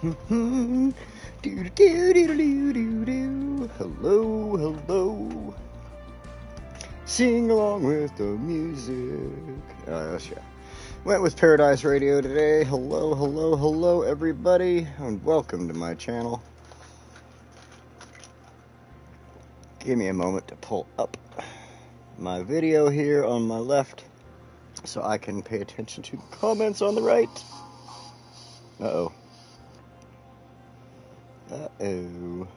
Hello, hello. Sing along with the music. Yes, yeah. Went with Paradise Radio today. Hello, hello, hello, everybody, and welcome to my channel. Give me a moment to pull up my video here on my left so I can pay attention to the comments on the right. Uh-oh. Uh-oh.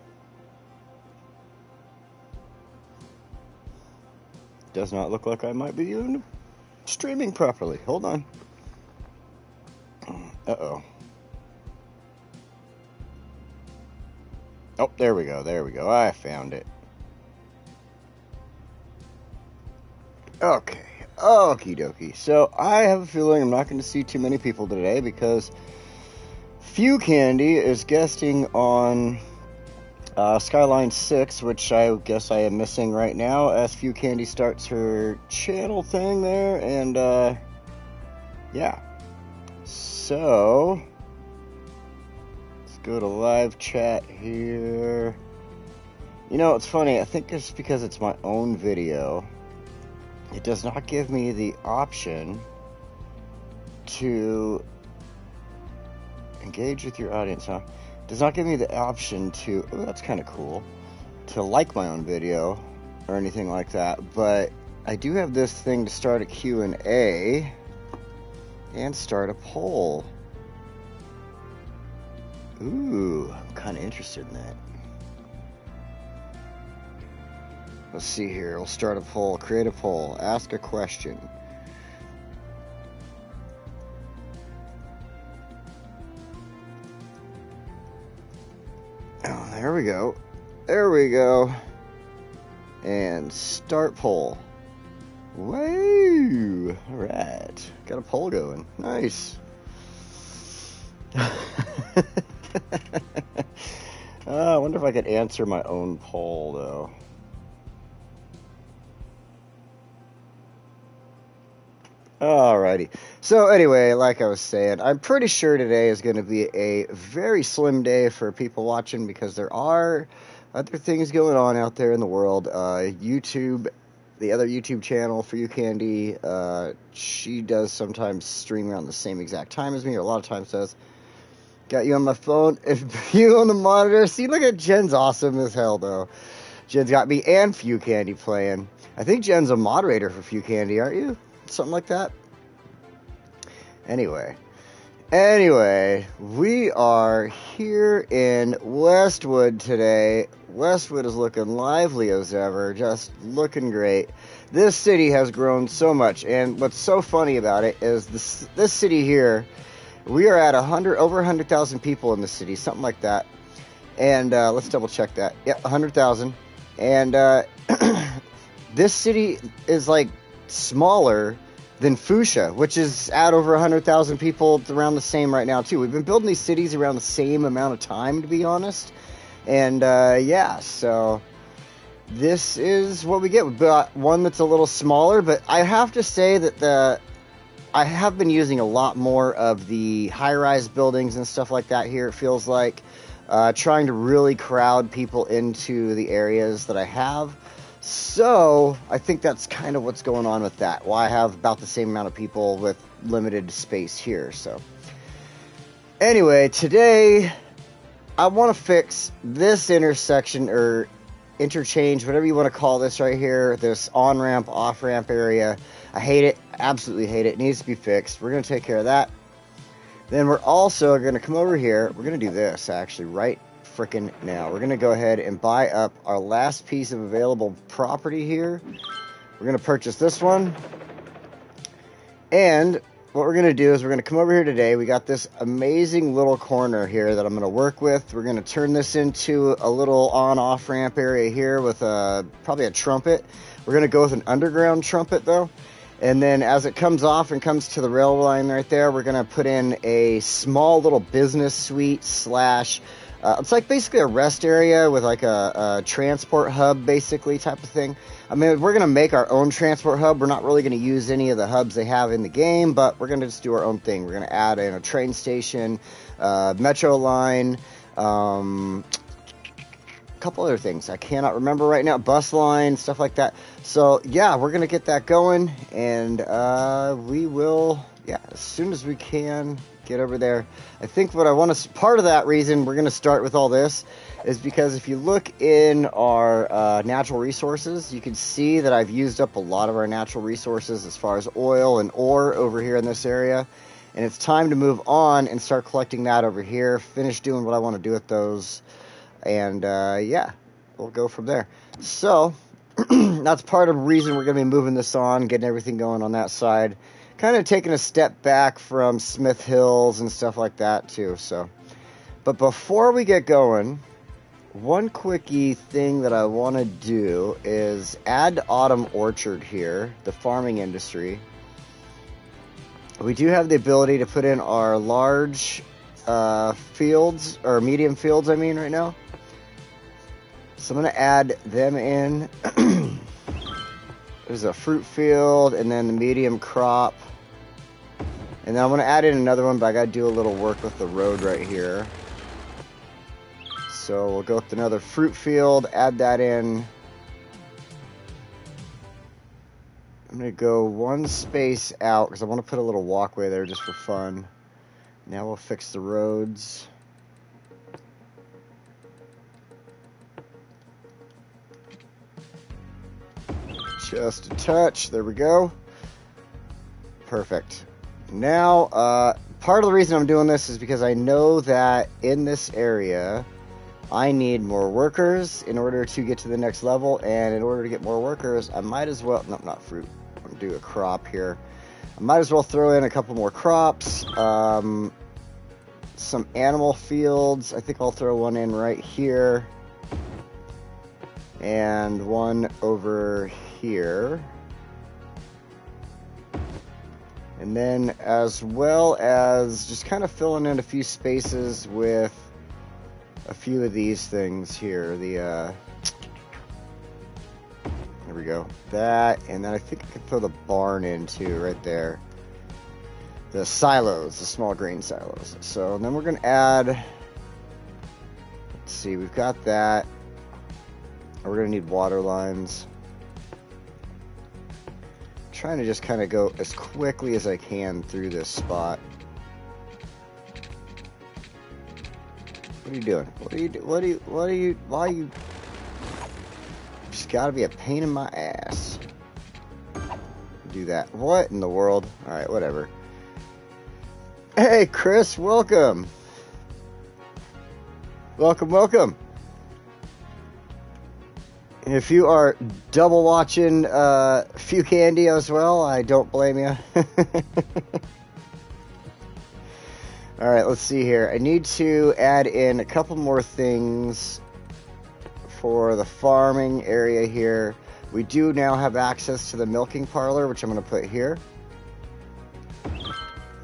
Does not look like I might be even streaming properly. Hold on. Uh-oh. Oh, there we go. There we go. I found it. Okay. Okie dokie. So, I have a feeling I'm not going to see too many people today because Few Candy is guesting on Skylines 6, which I guess I am missing right now as Few Candy starts her channel thing there, and yeah. So, let's go to live chat here. You know, it's funny, I think it's because it's my own video. It does not give me the option to engage with your audience, huh? Does not give me the option to, oh, that's kind of cool, to like my own video or anything like that, but I do have this thing to start a Q&A and start a poll. Ooh, I'm kind of interested in that. Let's see here, we'll start a poll, create a poll, ask a question. Oh, there we go. There we go. And start poll. Woo! Alright. Got a poll going. Nice. I wonder if I could answer my own poll, though. Alrighty. So anyway, like I was saying, I'm pretty sure today is going to be a very slim day for people watching because there are other things going on out there in the world. YouTube, the other YouTube channel for You Candy, she does sometimes stream around the same exact time as me, or a lot of times does. Got you on my phone, if you on the monitor. See, look at Jen's awesome as hell, though. Jen's got me and Few Candy playing. I think Jen's a moderator for Few Candy, aren't you? Something like that. Anyway, we are here in Westwood today. Westwood is looking lively as ever, just looking great. This city has grown so much, and what's so funny about it is this city here, we are at over 100,000 people in the city, something like that. And let's double check that. Yeah, 100,000. And this city is like smaller than Fuchsia, which is at over 100,000 people, around the same right now too. We've been building these cities around the same amount of time, to be honest. And yeah, so this is what we get. We've got one that's a little smaller, but I have to say that I have been using a lot more of the high-rise buildings and stuff like that here, it feels like, trying to really crowd people into the areas that I have. So, I think that's kind of what's going on with that. Well, I have about the same amount of people with limited space here, so. Anyway, today, I want to fix this intersection, or interchange, whatever you want to call this right here, this on-ramp, off-ramp area. I hate it, absolutely hate it. It needs to be fixed. We're going to take care of that. Then we're also going to come over here. We're going to do this, actually, right frickin' now. We're going to go ahead and buy up our last piece of available property here. We're going to purchase this one. And what we're going to do is we're going to come over here today. We got this amazing little corner here that I'm going to work with. We're going to turn this into a little on-off ramp area here with probably a trumpet. We're going to go with an underground trumpet, though. And then as it comes off and comes to the rail line right there, we're going to put in a small little business suite slash It's like basically a rest area with like a transport hub, basically, type of thing. I mean, we're going to make our own transport hub. We're not really going to use any of the hubs they have in the game, but we're going to just do our own thing. We're going to add in a train station, metro line, a couple other things I cannot remember right now, bus line, stuff like that. So, yeah, we're going to get that going, and we will, yeah, as soon as we can, get over there. I think what I want to, part of that reason we're going to start with all this is because if you look in our natural resources, you can see that I've used up a lot of our natural resources as far as oil and ore over here in this area. And it's time to move on and start collecting that over here, finish doing what I want to do with those. And yeah, we'll go from there. So that's part of the reason we're going to be moving this on, getting everything going on that side. Kind of taking a step back from Smith Hills and stuff like that too. So, but before we get going, one quickie thing that I want to do is add Autumn Orchard here, the farming industry. We do have the ability to put in our large fields, or medium fields, I mean, right now. So I'm going to add them in. There's a fruit field, and then the medium crop. And then I'm going to add in another one, but I got to do a little work with the road right here. So we'll go with another fruit field, add that in. I'm going to go one space out, because I want to put a little walkway there just for fun. Now we'll fix the roads. Just a touch. There we go. Perfect. Now, part of the reason I'm doing this is because I know that in this area, I need more workers in order to get to the next level. And in order to get more workers, I might as well... No, not fruit. I'm going to do a crop here. I might as well throw in a couple more crops. Some animal fields. I think I'll throw one in right here. And one over here. And then as well as just kind of filling in a few spaces with a few of these things here. There we go. That, and then I think I can throw the barn in too, right there. The silos, the small grain silos. So then we're going to add, let's see, we've got that. We're going to need water lines. Trying to just kind of go as quickly as I can through this spot. What are you doing? Why are you just gotta be a pain in my ass. Do that. What in the world? Alright, whatever. Hey Chris, welcome. Welcome. If you are double watching Few Candy as well, I don't blame you. Alright, let's see here. I need to add in a couple more things for the farming area here. We do now have access to the milking parlor, which I'm going to put here.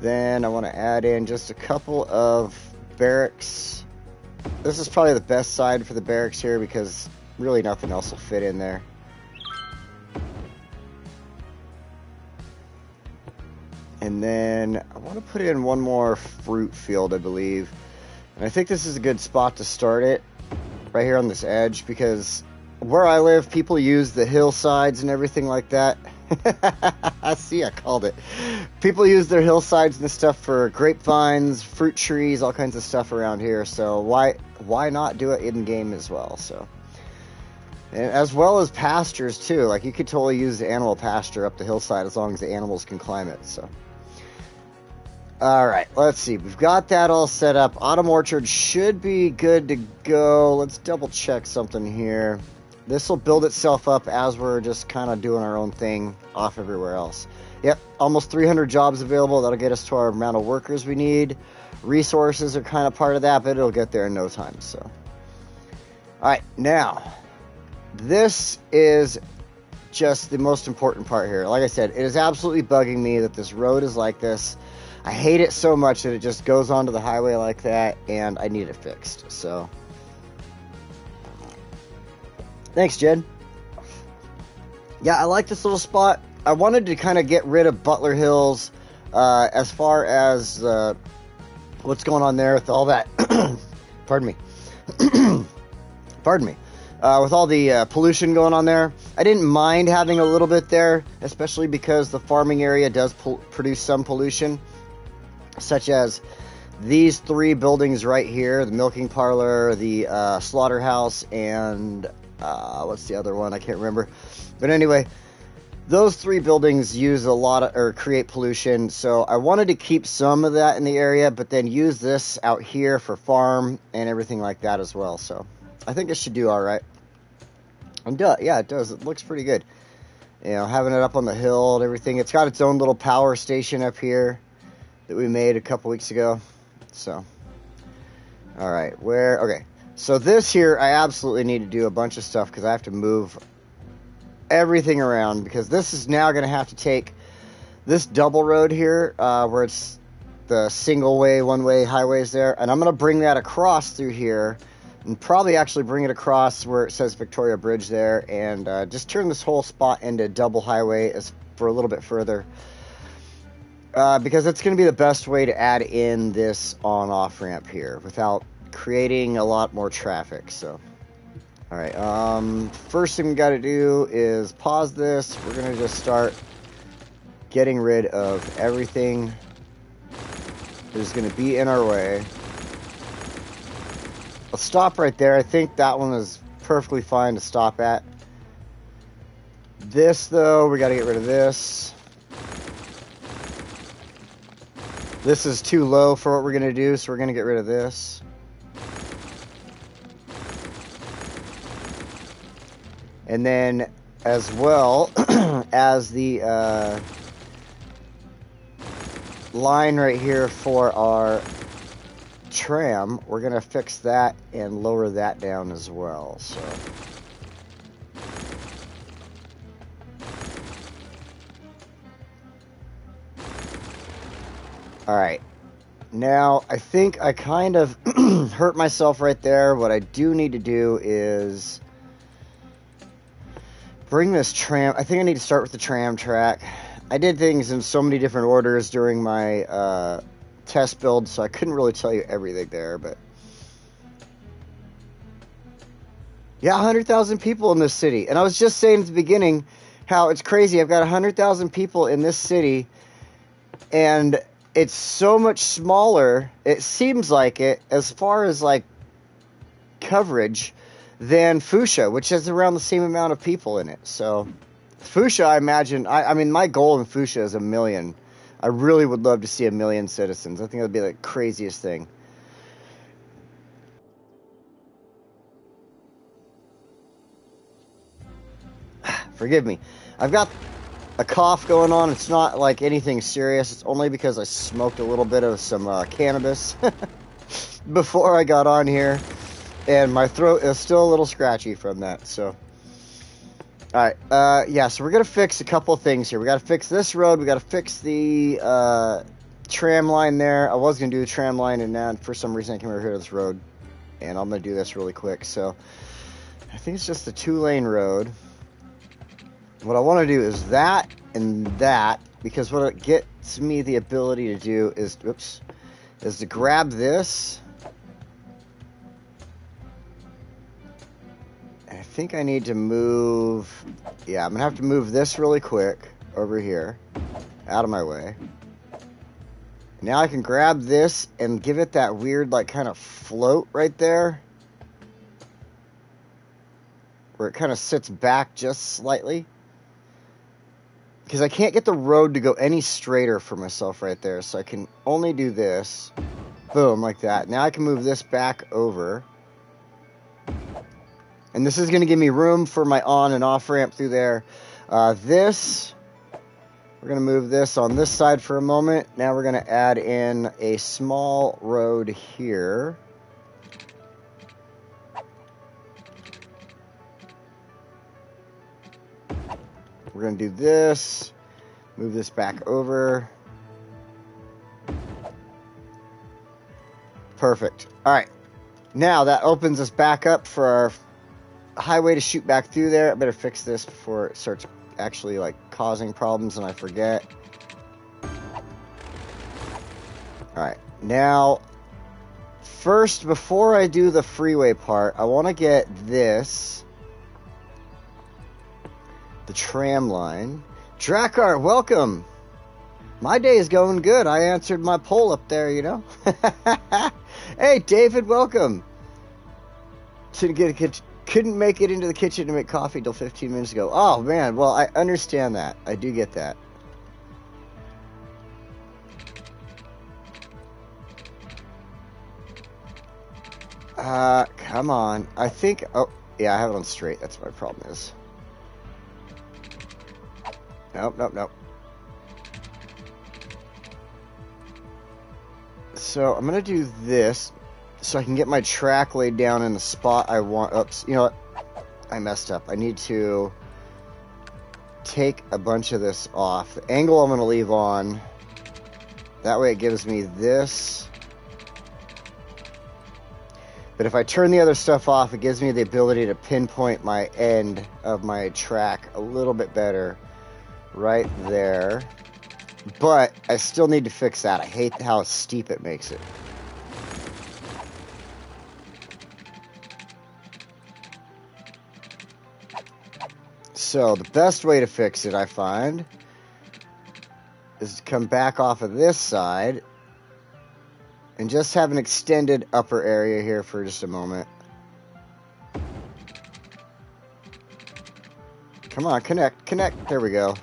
Then I want to add in just a couple of barracks. This is probably the best side for the barracks here because really nothing else will fit in there. And then I want to put in one more fruit field, I believe. And I think this is a good spot to start it, right here on this edge, because where I live, people use the hillsides and everything like that. I see, I called it. People use their hillsides and stuff for grapevines, fruit trees, all kinds of stuff around here. So why not do it in game as well? So. And as well as pastures too. Like you could totally use the animal pasture up the hillside as long as the animals can climb it. So, all right, let's see. We've got that all set up. Autumn Orchard should be good to go. Let's double check something here. This will build itself up as we're just kind of doing our own thing off everywhere else. Yep, almost 300 jobs available. That'll get us to our amount of workers we need. Resources are kind of part of that, but it'll get there in no time. So, all right, now. This is just the most important part here. Like I said, it is absolutely bugging me that this road is like this. I hate it so much that it just goes onto the highway like that, and I need it fixed. So, thanks, Jen. Yeah, I like this little spot. I wanted to kind of get rid of Butler Hills as far as what's going on there with all that. Pardon me. Pardon me. With all the pollution going on there, I didn't mind having a little bit there, especially because the farming area does produce some pollution, such as these 3 buildings right here, the milking parlor, the slaughterhouse, and what's the other one? I can't remember. But anyway, those 3 buildings use a lot of, or create pollution, so I wanted to keep some of that in the area, but then use this out here for farm and everything like that as well. So I think it should do all right. And yeah, it does. It looks pretty good. You know, having it up on the hill and everything. It's got its own little power station up here that we made a couple weeks ago. So, all right, okay. So this here, I absolutely need to do a bunch of stuff because I have to move everything around, because this is now going to have to take this double road here where it's the single way, one way highways there, and I'm going to bring that across through here and probably actually bring it across where it says Victoria Bridge there, and just turn this whole spot into double highway for a little bit further, because it's going to be the best way to add in this on-off ramp here without creating a lot more traffic. So all right, first thing we got to do is pause this. We're going to just start getting rid of everything that's going to be in our way. I'll stop right there. I think that one is perfectly fine to stop at. This, though, we got to get rid of this. This is too low for what we're going to do, so we're going to get rid of this. And then, as well as the line right here for our tram, we're going to fix that and lower that down as well. So, all right. Now, I think I kind of hurt myself right there. What I do need to do is bring this tram. I think I need to start with the tram track. I did things in so many different orders during my test build, so I couldn't really tell you everything there, but yeah, 100,000 people in this city. And I was just saying at the beginning how it's crazy. I've got 100,000 people in this city, and it's so much smaller, it seems like it, as far as like coverage, than Fuchsia, which has around the same amount of people in it. So Fuchsia, I imagine, I mean, my goal in Fuchsia is 1 million. I really would love to see 1 million citizens. I think that would be the craziest thing. Forgive me. I've got a cough going on. It's not like anything serious. It's only because I smoked a little bit of some cannabis before I got on here. And my throat is still a little scratchy from that, so. Alright, yeah, so we're going to fix a couple of things here. We got to fix this road. We got to fix the tram line there. I was going to do the tram line, and now for some reason I came over here to this road. And I'm going to do this really quick. So, I think it's just a 2-lane road. What I want to do is that and that, because what it gets me the ability to do is, is to grab this. I think I need to move, yeah, I'm going to have to move this really quick over here, out of my way. Now I can grab this and give it that weird, like, kind of float right there, where it kind of sits back just slightly. Because I can't get the road to go any straighter for myself right there, so I can only do this. Boom, like that. Now I can move this back over. And this is going to give me room for my on and off ramp through there. We're going to move this on this side for a moment. Now we're going to add in a small road here. We're going to do this. Move this back over. Perfect. All right. Now that opens us back up for our highway to shoot back through there. I better fix this before it starts actually like causing problems and I forget. All right. Now, first, before I do the freeway part, I want to get this. The tram line. Drakkar, welcome. My day is going good. I answered my poll up there, you know. Hey, David, welcome. Couldn't make it into the kitchen to make coffee till 15 minutes ago. Oh, man. Well, I understand that. I do get that. Come on. I think... Oh, yeah, I have it on straight. That's what my problem is. Nope, nope, nope. So I'm going to do this so I can get my track laid down in the spot I want. Oops, you know what? I messed up. I need to take a bunch of this off. The angle I'm going to leave on. That way it gives me this. But if I turn the other stuff off, it gives me the ability to pinpoint my end of my track a little bit better. Right there. But I still need to fix that. I hate how steep it makes it. So the best way to fix it, I find, is to come back off of this side and just have an extended upper area here for just a moment. Come on, connect, connect. There we go.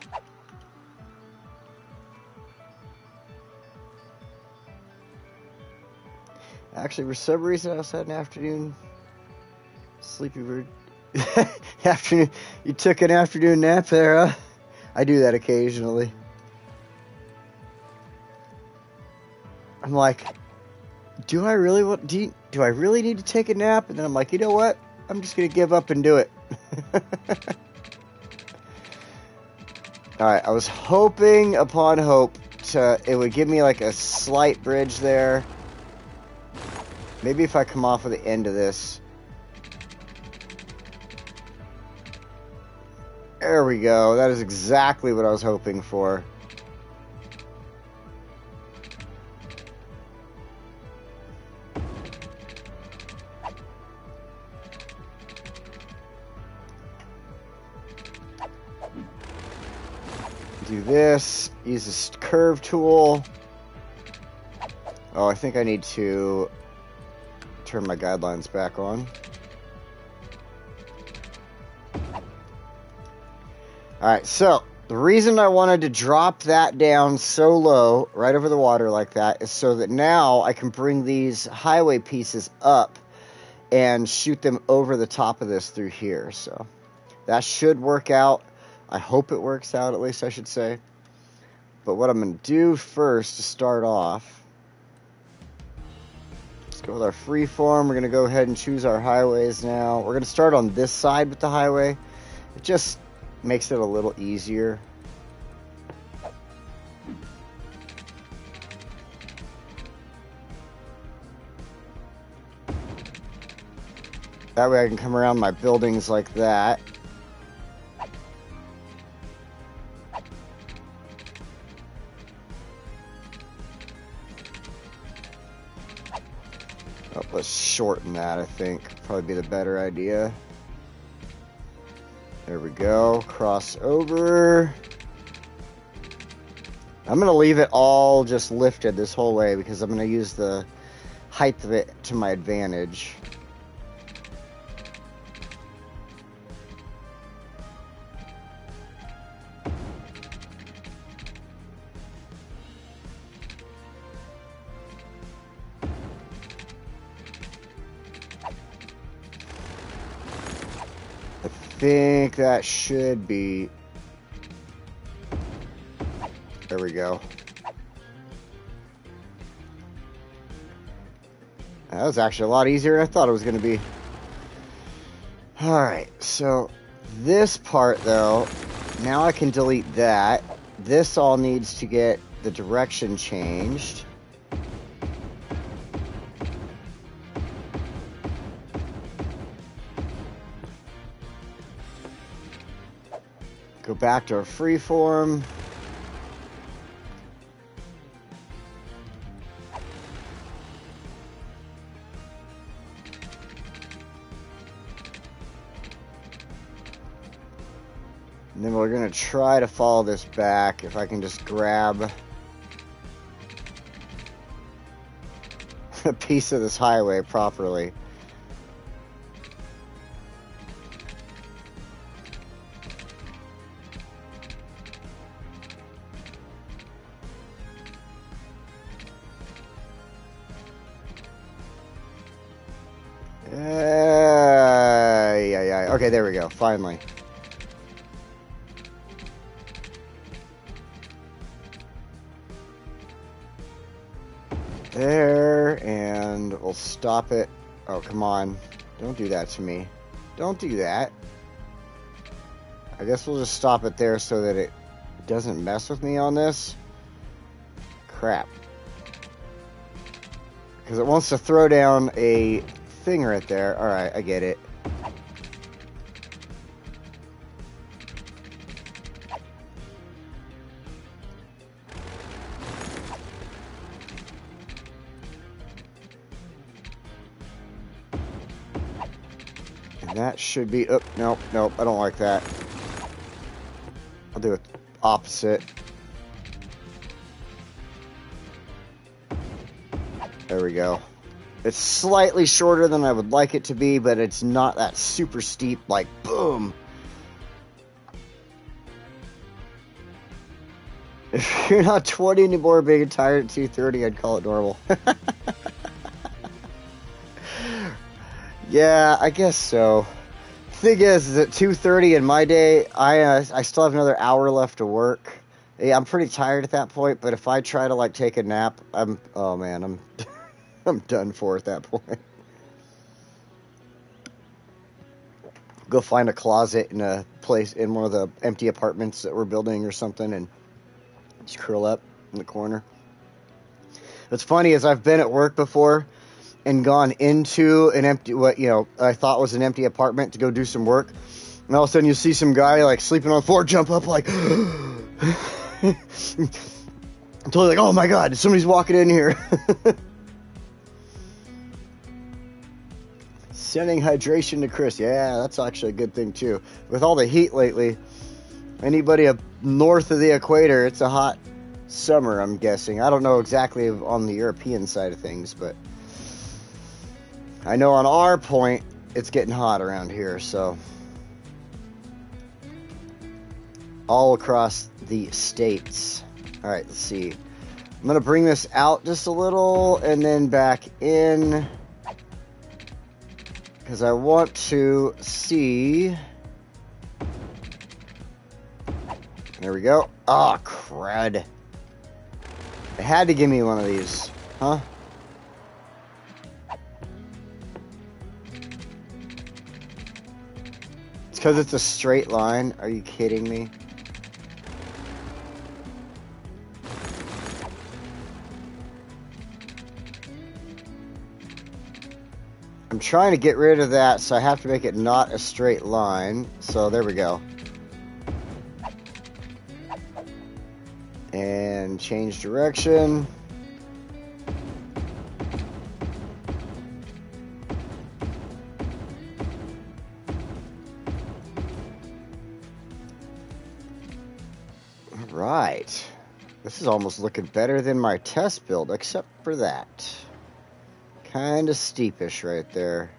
Actually, for some reason, I also had an afternoon sleepy bird. Afternoon. You took an afternoon nap there, huh? I do that occasionally. I'm like, do I really need to take a nap? And then I'm like, you know what? I'm just gonna give up and do it. All right. I was hoping upon hope it would give me like a slight bridge there. Maybe if I come off of the end of this. There we go. That is exactly what I was hoping for. Do this. Use this curve tool. Oh, I think I need to turn my guidelines back on. Alright, so the reason I wanted to drop that down so low, right over the water like that, is so that now I can bring these highway pieces up and shoot them over the top of this through here. So that should work out. I hope it works out, at least I should say. But what I'm going to do first to start off, let's go with our freeform. We're going to go ahead and choose our highways now. We're going to start on this side with the highway. It just makes it a little easier. That way I can come around my buildings like that. Oh, let's shorten that, I think. Probably be the better idea. There we go. Cross over. I'm going to leave it all just lifted this whole way because I'm going to use the height of it to my advantage. I think that should be... There we go. That was actually a lot easier than I thought it was going to be. Alright, so this part though, now I can delete that. This all needs to get the direction changed. Go back to our freeform. And then we're going to try to follow this back. If I can just grab a piece of this highway properly. Yeah. Okay, there we go. Finally. There, and we'll stop it. Oh, come on. Don't do that to me. Don't do that. I guess we'll just stop it there so that it doesn't mess with me on this. Crap. Because it wants to throw down a thing right there. Alright, I get it. And that should be... Oh, nope, I don't like that. I'll do it opposite. There we go. It's slightly shorter than I would like it to be, but it's not that super steep, like, boom. If you're not 20 anymore being a tired at 2:30, I'd call it normal. Yeah, I guess so. Thing is at 2:30 in my day, I still have another hour left to work. Yeah, I'm pretty tired at that point, but if I try to, like, take a nap, oh man, I'm done for at that point. Go find a closet in a place in one of the empty apartments that we're building or something and just curl up in the corner. What's funny is I've been at work before and gone into an empty, what, you know, I thought was an empty apartment to go do some work. And all of a sudden you see some guy like sleeping on the floor, jump up like, totally like, oh my God, somebody's walking in here. Sending hydration to Chris. Yeah, that's actually a good thing too. With all the heat lately, anybody up north of the equator, it's a hot summer, I'm guessing. I don't know exactly on the European side of things, but I know on our point, it's getting hot around here, so. All across the states. All right, let's see. I'm going to bring this out just a little and then back in. Because I want to see. There we go. Oh, crud. It had to give me one of these. Huh? It's because it's a straight line. Are you kidding me? I'm trying to get rid of that, so I have to make it not a straight line. So there we go. And change direction. All right. This is almost looking better than my test build, except for that. Kind of steepish right there.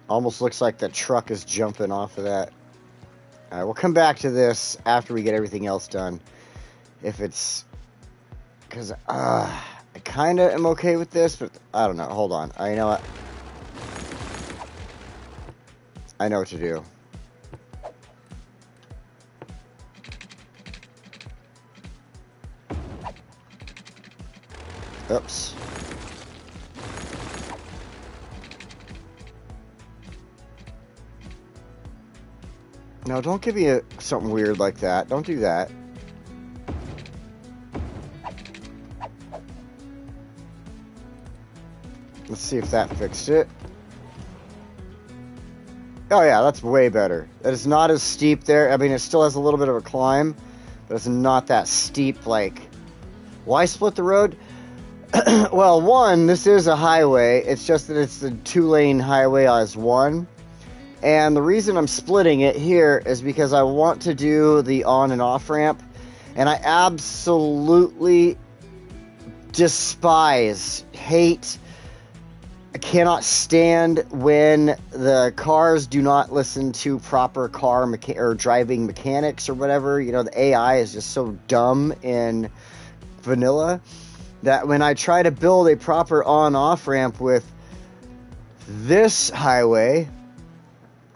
Almost looks like the truck is jumping off of that. All right, we'll come back to this after we get everything else done. If it's... Because I kind of am okay with this, but I don't know. Hold on. I know what... I know what to do. Oops. No, don't give me something weird like that. Don't do that. Let's see if that fixed it. Oh yeah, that's way better. It's not as steep there. I mean, it still has a little bit of a climb, but it's not that steep. Like, why split the road? Well, one, this is a highway. It's just that it's the 2-lane highway as one. And the reason I'm splitting it here is because I want to do the on and off ramp. And I absolutely despise, hate, I cannot stand when the cars do not listen to proper car or driving mechanics or whatever. You know, the AI is just so dumb in vanilla that when I try to build a proper on-off ramp with this highway,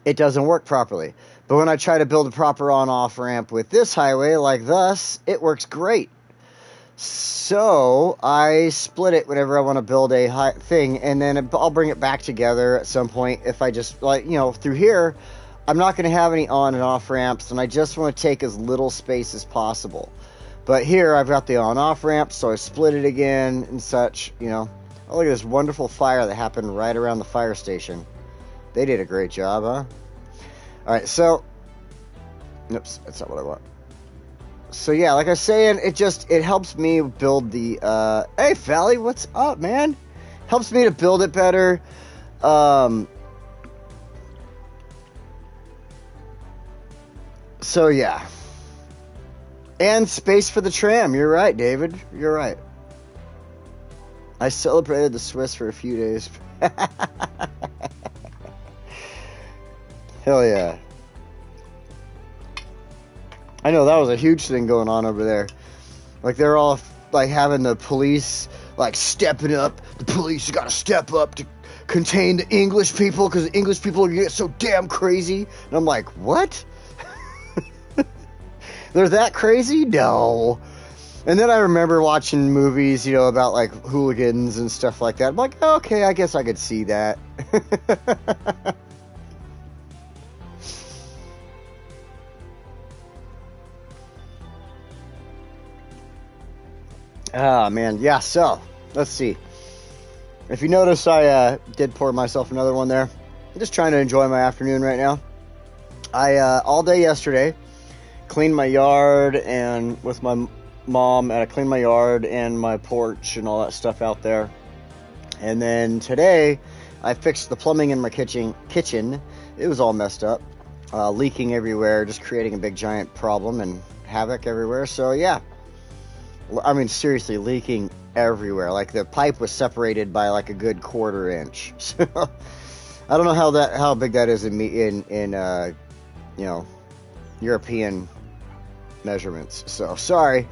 it doesn't work properly. But when I try to build a proper on-off ramp with this highway, like thus, it works great. So I split it whenever I want to build a high thing, and then I'll bring it back together at some point. If I just, like, you know, through here, I'm not going to have any on and off ramps, and I just want to take as little space as possible. But here I've got the on-off ramp, so I split it again and such, you know. Oh, look at this wonderful fire that happened right around the fire station. They did a great job, huh? Alright, so... Oops, that's not what I want. So yeah, like I was saying, it helps me build the, hey Fally, what's up, man? Helps me to build it better. So yeah. And space for the tram. You're right, David. You're right. I celebrated the Swiss for a few days. Hell yeah. I know, that was a huge thing going on over there. Like, they're all, like, having the police, like, stepping up. The police got to step up to contain the English people because the English people are going to get so damn crazy. And I'm like, what? They're that crazy? No. And then I remember watching movies, you know, about, like, hooligans and stuff like that. I'm like, okay, I guess I could see that. Ah, man. Yeah, so, let's see. If you notice, I did pour myself another one there. I'm just trying to enjoy my afternoon right now. I, all day yesterday, cleaned my yard and with my mom, and I cleaned my yard and my porch and all that stuff out there. And then today, I fixed the plumbing in my kitchen. It was all messed up, leaking everywhere, just creating a big giant problem and havoc everywhere. So, yeah. I mean, seriously, leaking everywhere. Like, the pipe was separated by, like, a good 1/4 inch. So, I don't know how big that is in you know, European measurements. So, sorry.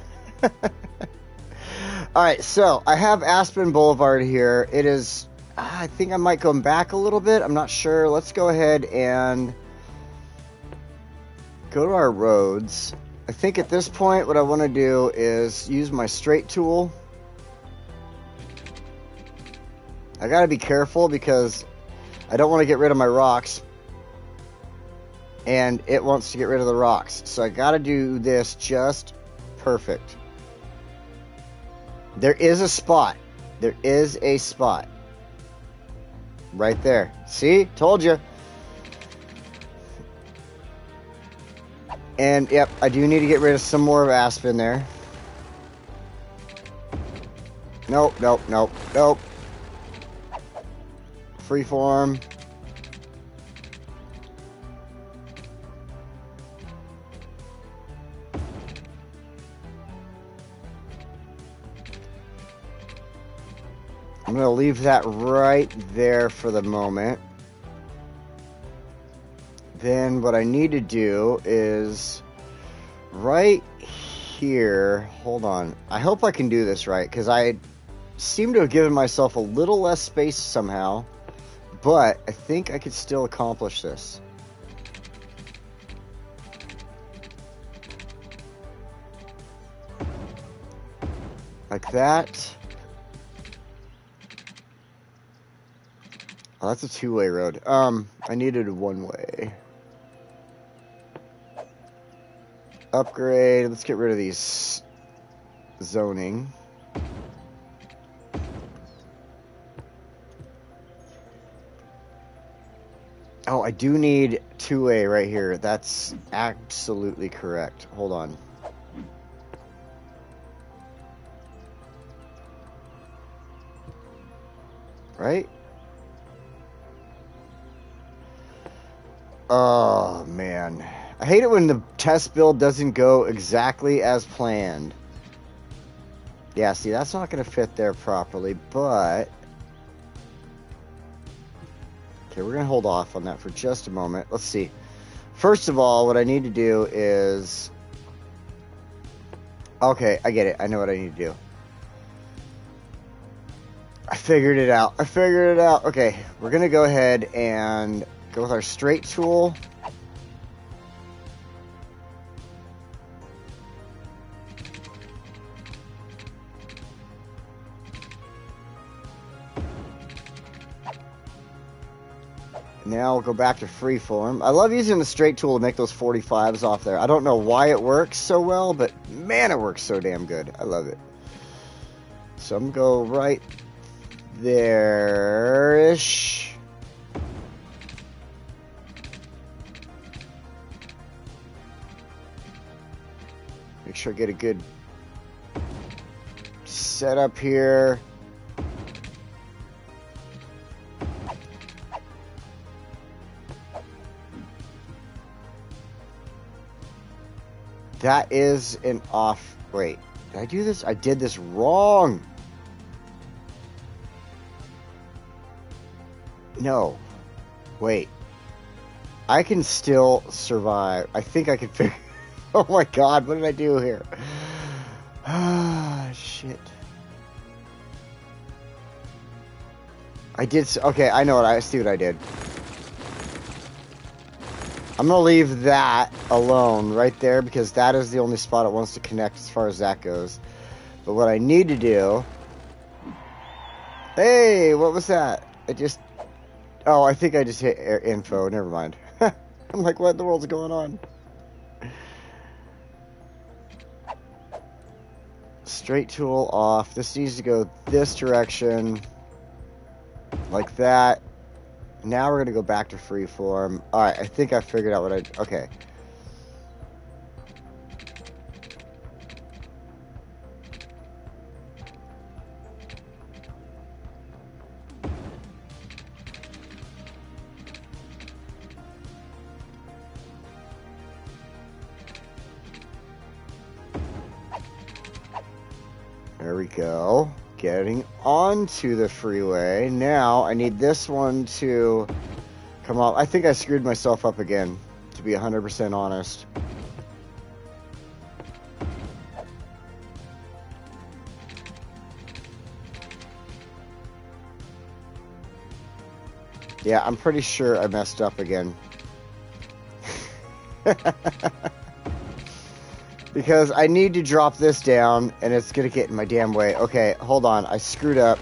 Alright, so, I have Aspen Boulevard here. It is, I think I might go back a little bit. I'm not sure. Let's go ahead and go to our roads. I think at this point, what I want to do is use my straight tool. I got to be careful because I don't want to get rid of my rocks. And it wants to get rid of the rocks. So I got to do this just perfect. There is a spot. There is a spot. Right there. See? Told you. And, yep, I do need to get rid of some more of Aspen there. Nope, nope, nope, nope. Freeform. I'm going to leave that right there for the moment. Then what I need to do is right here, hold on. I hope I can do this right because I seem to have given myself a little less space somehow, but I think I could still accomplish this. Like that. Oh, that's a 2-way road. I needed a 1-way. Upgrade. Let's get rid of these zoning. Oh, I do need 2A right here. That's absolutely correct. Hold on. Right? Oh, man. I hate it when the test build doesn't go exactly as planned. Yeah, see, that's not going to fit there properly, but... Okay, we're going to hold off on that for just a moment. Let's see. First of all, what I need to do is... Okay, I get it. I know what I need to do. I figured it out. Okay, we're going to go ahead and go with our straight tool. Now we'll go back to freeform. I love using the straight tool to make those 45s off there. I don't know why it works so well, but man, it works so damn good. I love it. So I'm going to go right there-ish. Make sure I get a good setup here. That is an off... Wait, did I do this? I did this wrong. No. Wait. I can still survive. I think I can figure... Oh my god, what did I do here? Ah, shit. I did... Okay, I know what I see what I did. I'm going to leave that alone right there because that is the only spot it wants to connect as far as that goes. But what I need to do... Hey, what was that? It just... Oh, I think I just hit info. Never mind. I'm like, what in the world's going on? Straight tool off. This needs to go this direction. Like that. Now we're going to go back to freeform. Alright, I think I figured out what I... Okay. There we go. Getting onto the freeway. Now I need this one to come up. I think I screwed myself up again, to be 100% honest. Yeah, I'm pretty sure I messed up again. Because I need to drop this down, and it's going to get in my damn way. Okay, hold on. I screwed up.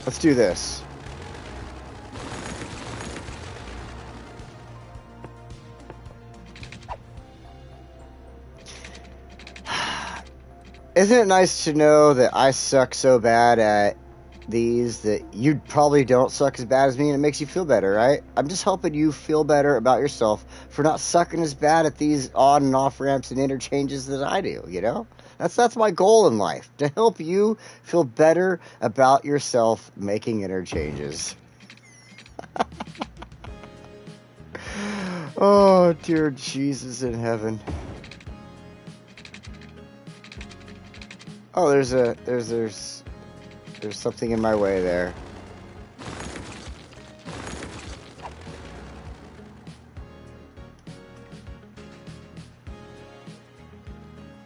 Let's do this. Isn't it nice to know that I suck so bad at these that you probably don't suck as bad as me, and it makes you feel better, right? I'm just helping you feel better about yourself for not sucking as bad at these on and off ramps and interchanges that I do, you know? That's my goal in life, to help you feel better about yourself making interchanges. Oh, dear Jesus in heaven. Oh, there's something in my way there.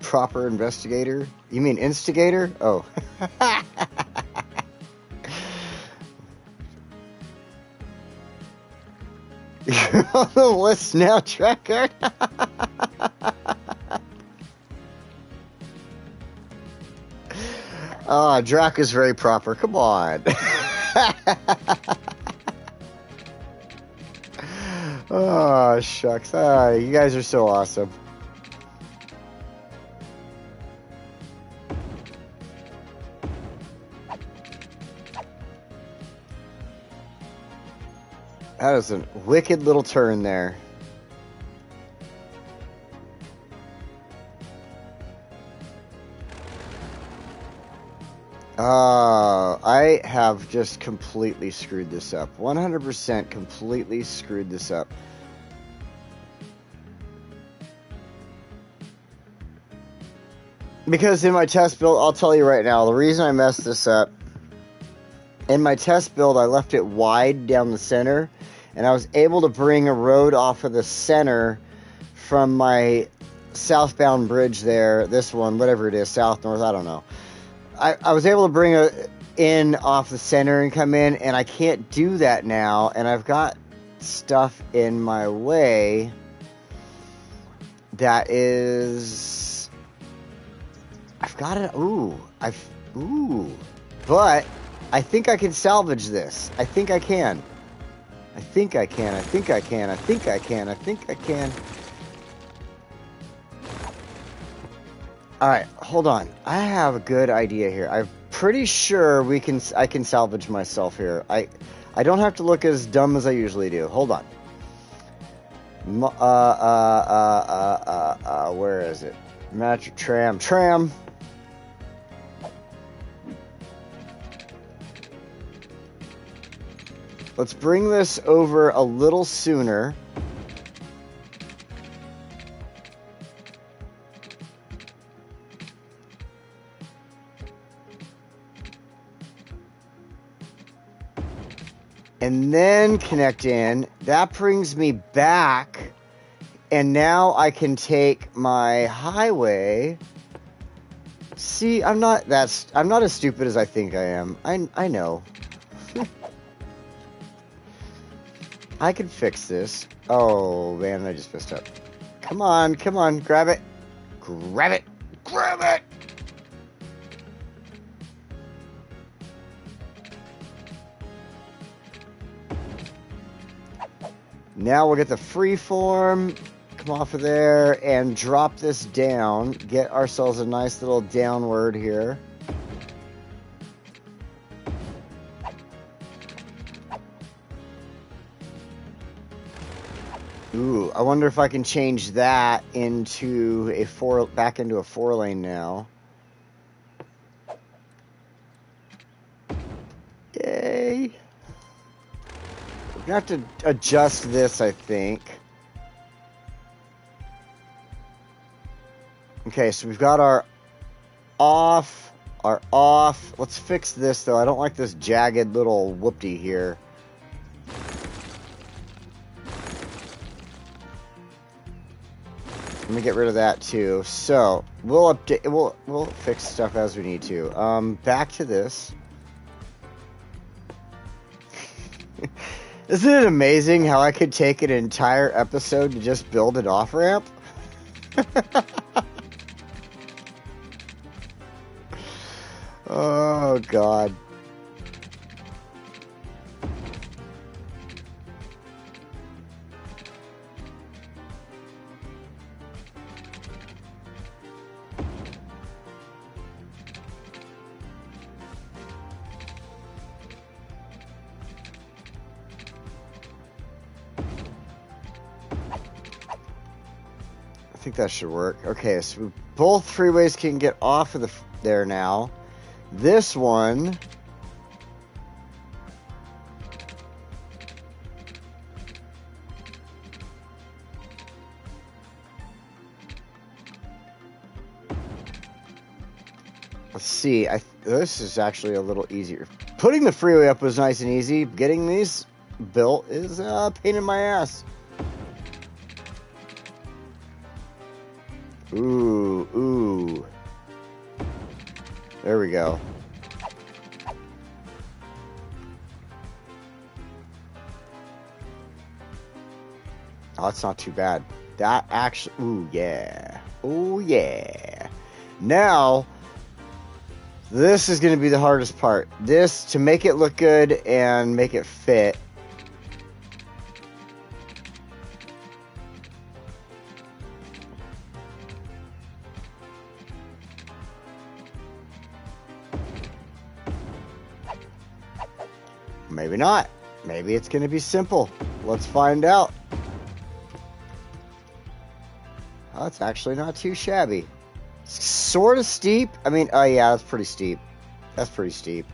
Proper investigator? You mean instigator? Oh. You're on the list now, Tracker. Ah, Drac is very proper. Come on. Oh, shucks. Ah, you guys are so awesome. That is a wicked little turn there. I have just completely screwed this up. 100% completely screwed this up. Because in my test build, I'll tell you right now, the reason I messed this up, in my test build, I left it wide down the center, and I was able to bring a road off of the center from my southbound bridge there, this one, whatever it is, south, north, I don't know. I was able to bring it in off the center and come in, and I can't do that now, and I've got stuff in my way that is... I've got it... Ooh. But I think I can salvage this. I think I can. I think I can. I think I can. I think I can. I think I can. Alright, hold on. I have a good idea here. I'm pretty sure I can salvage myself here. I don't have to look as dumb as I usually do. Hold on. Where is it? Match tram. Let's bring this over a little sooner. And then connect in. That brings me back. And now I can take my highway. See, I'm not as stupid as I think I am. I know. I can fix this. Oh, man, I just messed up. Come on, grab it. Grab it. Now we'll get the freeform, come off of there, and drop this down. Get ourselves a nice little downward here. Ooh, I wonder if I can change that into back into a 4-lane now. Yay! We're gonna have to adjust this, I think. Okay, so we've got our off. Let's fix this, though. I don't like this jagged little whoopty here. Let me get rid of that too. So we'll update. We'll fix stuff as we need to. Back to this. Isn't it amazing how I could take an entire episode to just build an off ramp? Oh God. I think that should work. Okay, so both freeways can get off of there now. This one... Let's see. This is actually a little easier. Putting the freeway up was nice and easy. Getting these built is a pain in my ass. Ooh. There we go. Oh, it's not too bad. That actually... Ooh, yeah. Oh, yeah. Now, this is going to be the hardest part. This, to make it look good and make it fit... Maybe not. Maybe it's going to be simple. Let's find out. Oh, it's actually not too shabby. It's sort of steep. I mean, oh yeah, that's pretty steep. That's pretty steep.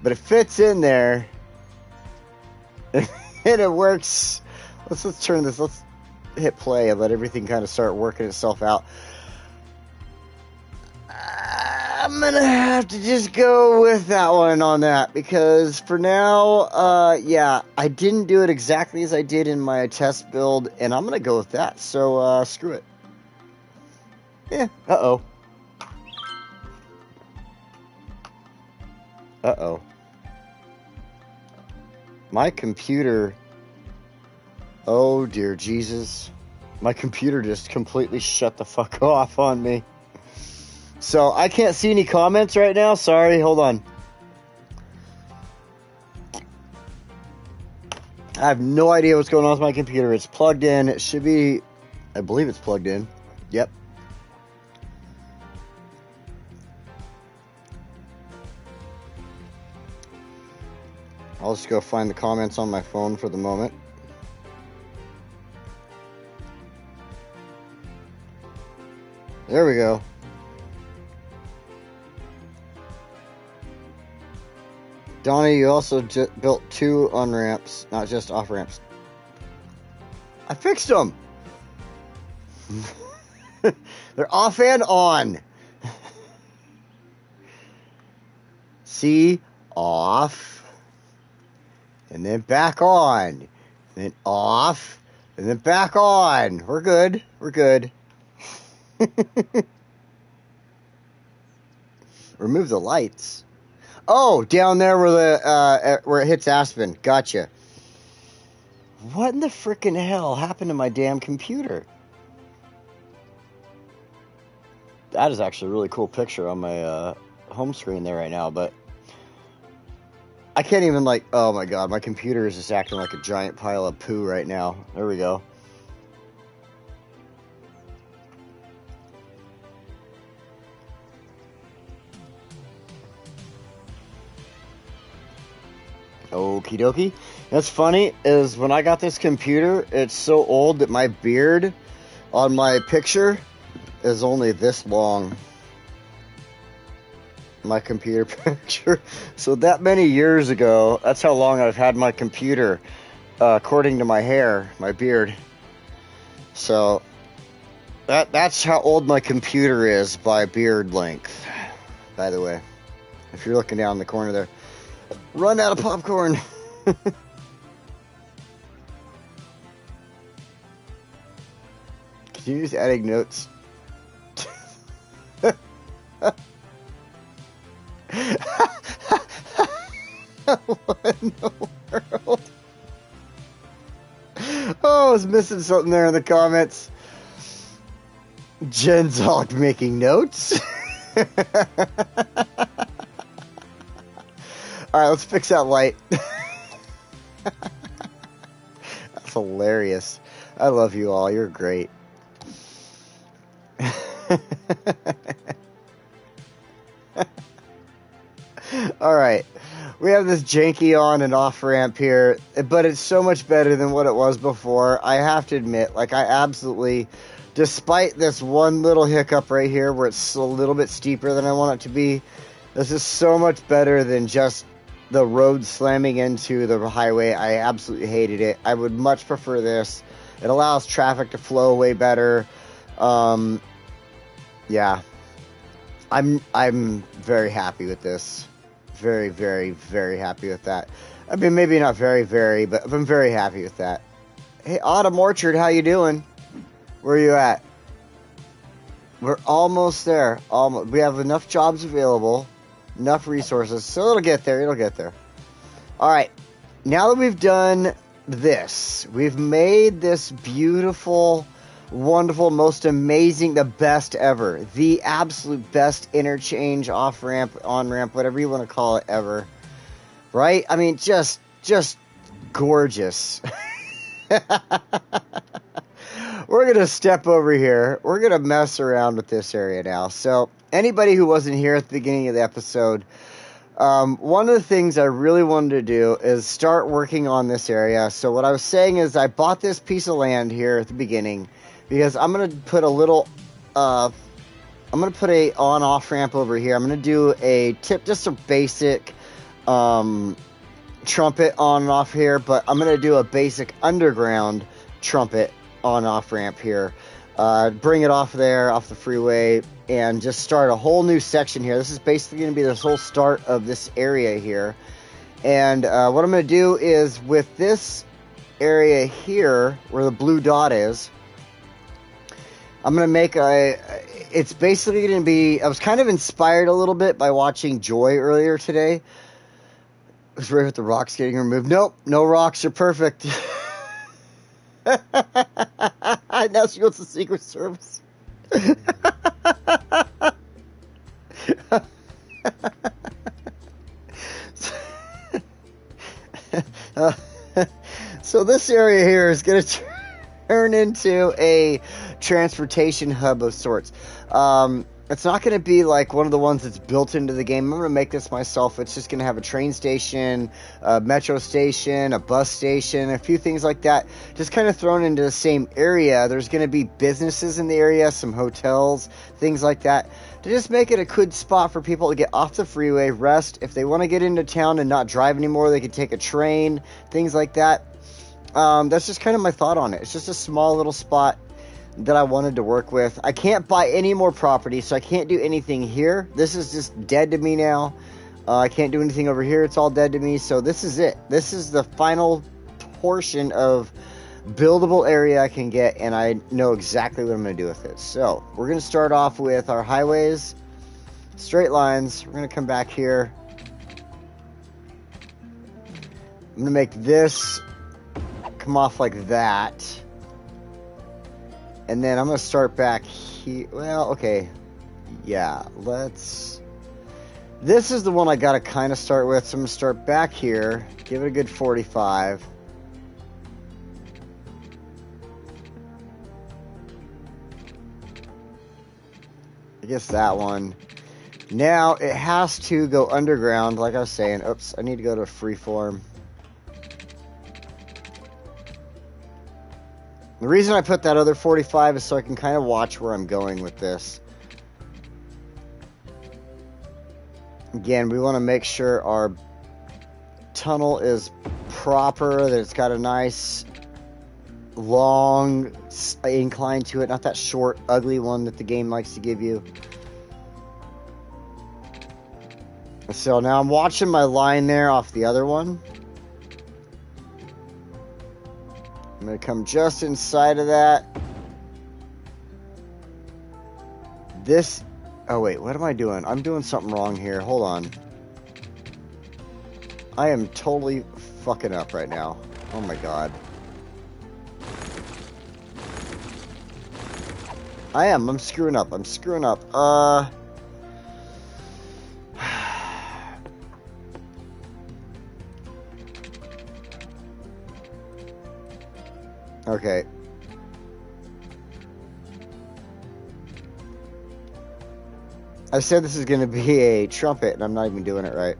But it fits in there. And it works. Let's turn this. Let's hit play and let everything kind of start working itself out. I'm going to have to just go with that one on that. Because for now, yeah, I didn't do it exactly as I did in my test build. And I'm going to go with that. So, screw it. Yeah. Uh-oh. Uh-oh. My computer... Oh, dear Jesus. My computer just completely shut the fuck off on me. So, I can't see any comments right now. Sorry, hold on. I have no idea what's going on with my computer. It's plugged in. It should be... I believe it's plugged in. Yep. I'll just go find the comments on my phone for the moment. There we go. Donnie, you also built 2 on-ramps, not just off-ramps. I fixed them! They're off and on. See? Off. And then back on. And then off. And then back on. We're good. We're good. Remove the lights. Oh, down there where the where it hits Aspen. Gotcha. What in the frickin' hell happened to my damn computer? That is actually a really cool picture on my home screen there right now, but I can't even, like, oh my god, my computer is just acting like a giant pile of poo right now. There we go. Okie dokie. That's funny, is when I got this computer, it's so old that my beard on my picture is only this long. My computer picture. So that many years ago, that's how long I've had my computer, according to my hair, my beard. So that's how old my computer is by beard length, by the way. If you're looking down in the corner there. Run out of popcorn. Can you use adding notes? What in the world? Oh, I was missing something there in the comments. Jen's all making notes. Alright, let's fix that light. That's hilarious. I love you all. You're great. Alright. We have this janky on and off ramp here, but it's so much better than what it was before. I have to admit, like, I absolutely, despite this one little hiccup right here where it's a little bit steeper than I want it to be, this is so much better than just the road slamming into the highway. I absolutely hated it. I would much prefer this. It allows traffic to flow way better. Yeah. I'm very happy with this. Very, very, very happy with that. I mean, maybe not very, very, but I'm very happy with that. Hey, Autumn Orchard, how you doing? Where are you at? We're almost there. Almost. We have enough jobs available, enough resources, so it'll get there. It'll get there. All right. Now that we've done this, we've made this beautiful, wonderful, most amazing, the best ever, the absolute best interchange, off-ramp, on-ramp, whatever you want to call it ever, right? I mean, just gorgeous. We're going to step over here. We're going to mess around with this area now. So anybody who wasn't here at the beginning of the episode, One of the things I really wanted to do is start working on this area. So what I was saying is I bought this piece of land here at the beginning because I'm going to put a little, I'm going to put a on-off ramp over here. I'm going to do a tip, just a basic, trumpet on and off here, but I'm going to do a basic underground trumpet on off ramp here. Bring it off there, off the freeway, and just start a whole new section here. This is basically going to be this whole start of this area here. And what I'm going to do is with this area here, where the blue dot is, I'm going to make it's basically going to be, I was kind of inspired a little bit by watching Joy earlier today. It was right with the rocks getting removed. Nope, no rocks are perfect. Now she goes to Secret Service. So this area here is going to turn into a transportation hub of sorts. It's not going to be like one of the ones that's built into the game. I'm going to make this myself. It's just going to have a train station, a metro station, a bus station, a few things like that. Just kind of thrown into the same area. There's going to be businesses in the area, some hotels, things like that. To just make it a good spot for people to get off the freeway, rest. If they want to get into town and not drive anymore, they can take a train, things like that. That's just kind of my thought on it. It's just a small little spot that I wanted to work with. I can't buy any more property, so I can't do anything here. This is just dead to me now. I can't do anything over here. It's all dead to me. So this is it. This is the final portion of buildable area I can get, and I know exactly what I'm going to do with it. So we're going to start off with our highways, straight lines. We're going to come back here. I'm going to make this come off like that. And then I'm going to start back here. Well, okay. Yeah, let's... This is the one I got to kind of start with. So I'm going to start back here. Give it a good 45. I guess that one. Now, it has to go underground, like I was saying. Oops, I need to go to freeform. The reason I put that other 45 is so I can kind of watch where I'm going with this. Again, we want to make sure our tunnel is proper, that it's got a nice long incline to it, not that short, ugly one that the game likes to give you. So now I'm watching my line there off the other one. I'm going to come just inside of that. This... Oh, wait. What am I doing? I'm doing something wrong here. Hold on. I am totally fucking up right now. Oh, my God. I am. I'm screwing up. I'm screwing up. Okay. I said this is going to be a trumpet, and I'm not even doing it right.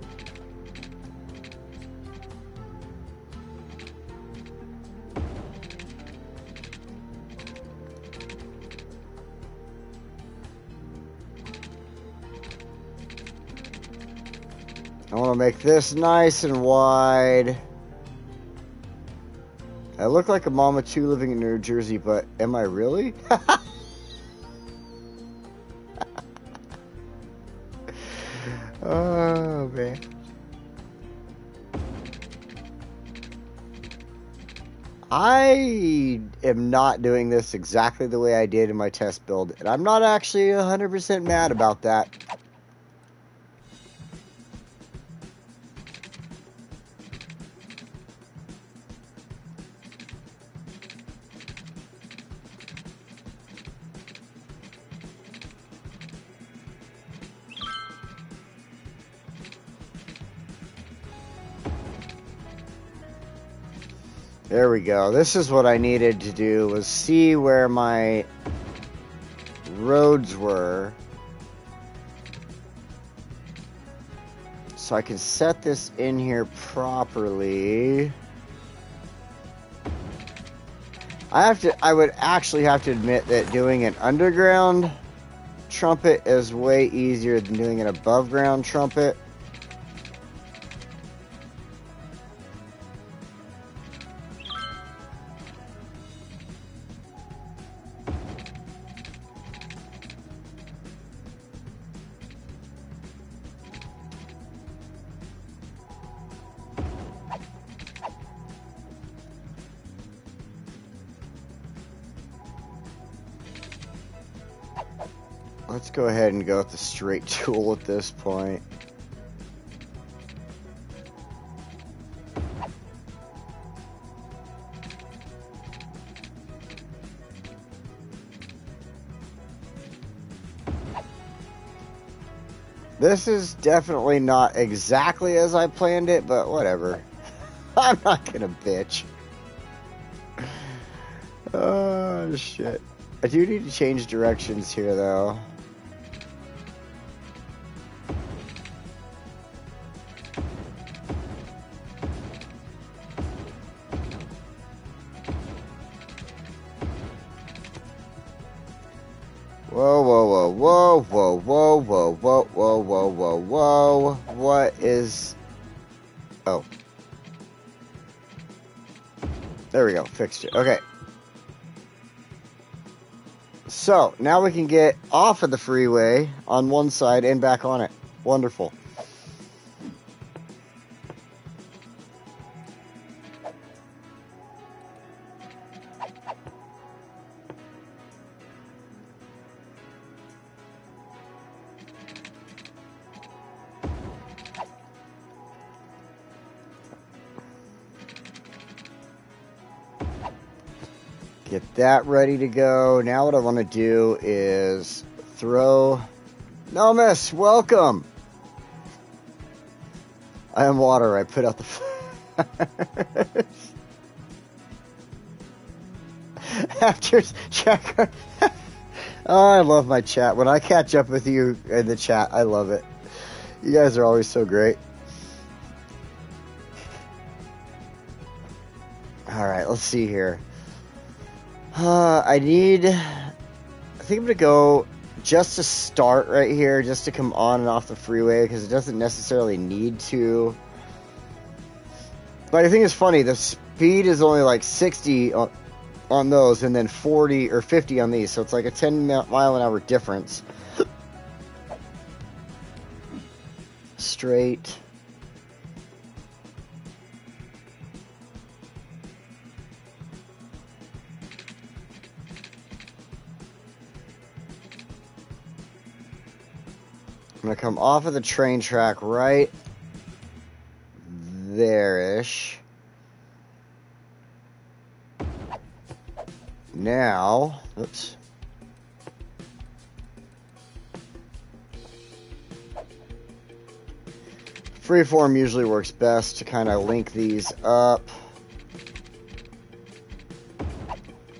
I want to make this nice and wide. I look like a Mama 2 living in New Jersey, but am I really? Oh, man. I am not doing this exactly the way I did in my test build, and I'm not actually 100% mad about that. There we go. This is what I needed to do, was see where my roads were. So I can set this in here properly. I would actually have to admit that doing an underground trumpet is way easier than doing an above ground trumpet. Let's go ahead and go with the straight tool at this point. This is definitely not exactly as I planned it, but whatever. I'm not gonna bitch. Oh, shit. I do need to change directions here, though. Whoa, whoa, whoa, whoa, whoa, whoa, whoa, whoa, whoa, whoa, whoa. What is... Oh. There we go. Fixed it. Okay. So, now we can get off of the freeway on one side and back on it. Wonderful. Get that ready to go. Now what I want to do is throw... No, miss, welcome! I am water. I put out the... After check... Oh, I love my chat. When I catch up with you in the chat, I love it. You guys are always so great. Alright, let's see here. I think I'm going to go just to start right here, just to come on and off the freeway, because it doesn't necessarily need to. But I think it's funny, the speed is only like 60 on those, and then 40 or 50 on these, so it's like a 10 mile an hour difference. Straight. I'm going to come off of the train track right there-ish. Now, oops. Freeform usually works best to kind of link these up.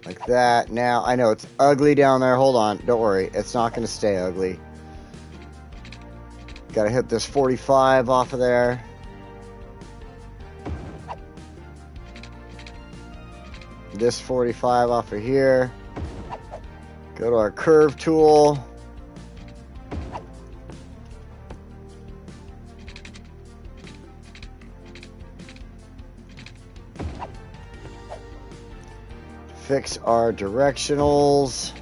Like that. Now, I know it's ugly down there. Hold on. Don't worry. It's not going to stay ugly. Got to hit this 45 off of there. This 45 off of here. Go to our curve tool. Fix our directionals.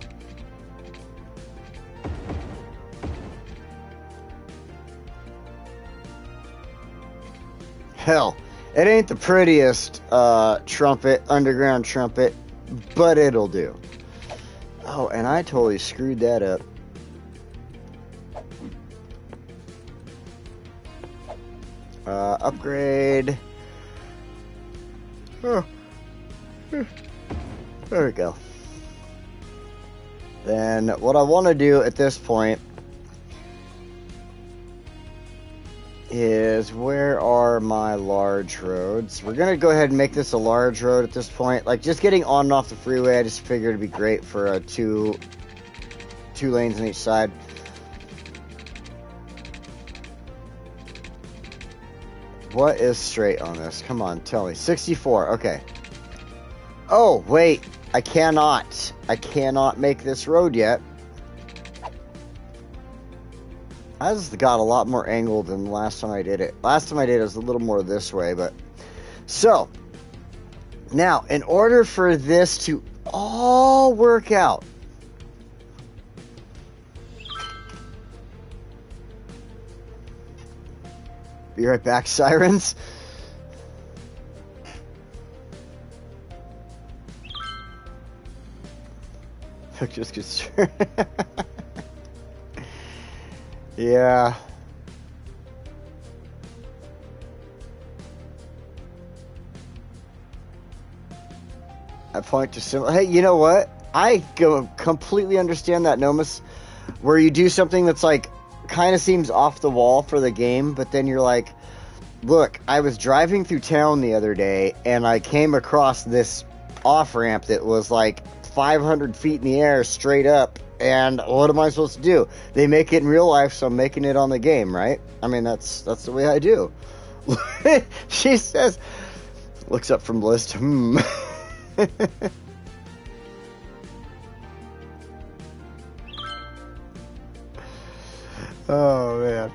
Hell, it ain't the prettiest trumpet, underground trumpet, but it'll do. Oh, and I totally screwed that up. Upgrade. Oh. There we go. Then what I want to do at this point is, where are my large roads? We're going to go ahead and make this a large road at this point. Like, just getting on and off the freeway, I just figured it'd be great for two lanes on each side. What is straight on this? Come on, tell me. 64, okay. Oh, wait. I cannot make this road yet. I just got a lot more angle than the last time I did it. Last time I did it was a little more this way, but... So, now, in order for this to all work out... Be right back, sirens. Just concerned. Yeah. I point to similar. Hey, you know what? I completely understand that, Nomus, where you do something that's like kind of seems off the wall for the game, but then you're like, look, I was driving through town the other day and I came across this off ramp that was like 500 feet in the air straight up, and what am I supposed to do? They make it in real life, so I'm making it on the game, right? I mean, that's the way I do. She says, looks up from list. Oh, man.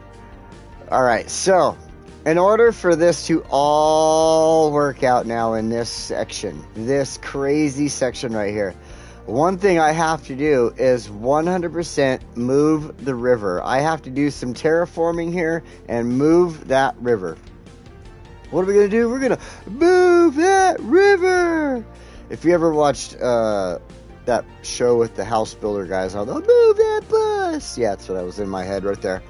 Alright, so, in order for this to all work out now in this section, this crazy section right here, one thing I have to do is 100% move the river. I have to do some terraforming here and move that river. What are we going to do? We're going to move that river! If you ever watched that show with the house builder guys, I'll go, move that bus! Yeah, that's what I was in my head right there.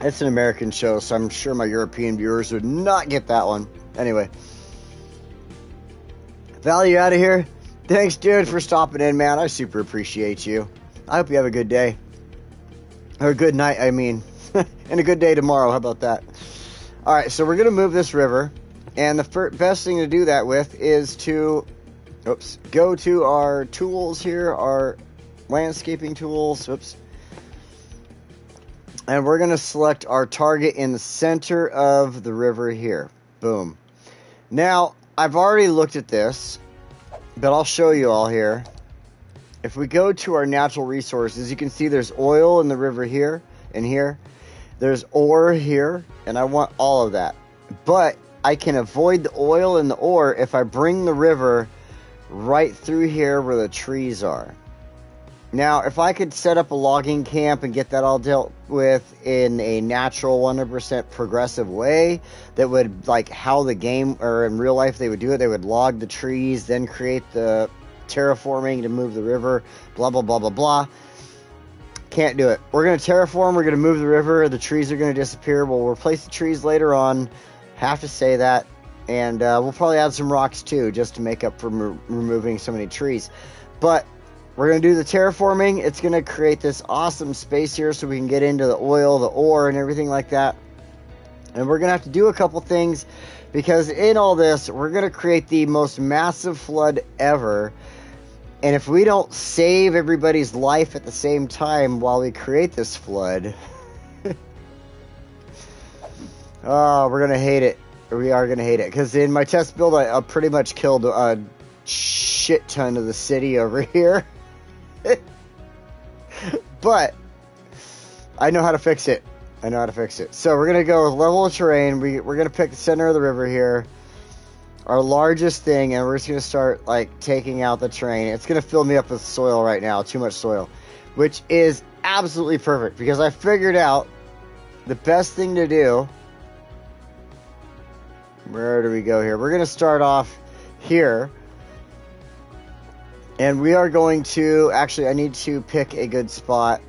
It's an American show, so I'm sure my European viewers would not get that one. Anyway. Val, you out of here? Thanks, dude, for stopping in, man. I super appreciate you. I hope you have a good day. Or a good night, I mean. And a good day tomorrow. How about that? Alright, so we're going to move this river. And the best thing to do that with is to... Oops. Go to our tools here. Our landscaping tools. Oops. And we're going to select our target in the center of the river here. Boom. Now, I've already looked at this, but I'll show you all here. If we go to our natural resources, you can see there's oil in the river here and here. There's ore here, and I want all of that. But I can avoid the oil and the ore if I bring the river right through here where the trees are. Now, if I could set up a logging camp and get that all dealt with in a natural 100% progressive way, that would, like, how the game, or in real life they would do it, they would log the trees, then create the terraforming to move the river, blah, blah, blah, blah, blah. Can't do it. We're going to terraform, we're going to move the river, the trees are going to disappear, we'll replace the trees later on, have to say that, and we'll probably add some rocks too, just to make up for removing so many trees. But we're going to do the terraforming. It's going to create this awesome space here so we can get into the oil, the ore, and everything like that. And we're going to have to do a couple things, because in all this, we're going to create the most massive flood ever. And if we don't save everybody's life at the same time while we create this flood, oh, we're going to hate it. We are going to hate it. Because in my test build, I pretty much killed a shit ton of the city over here. But I know how to fix it. I know how to fix it. So we're going to go with level of terrain. We're going to pick the center of the river here. Our largest thing. And we're just going to start like taking out the terrain. It's going to fill me up with soil right now. Too much soil. Which is absolutely perfect. Because I figured out the best thing to do. Where do we go here? We're going to start off here. And we are going to, actually, I need to pick a good spot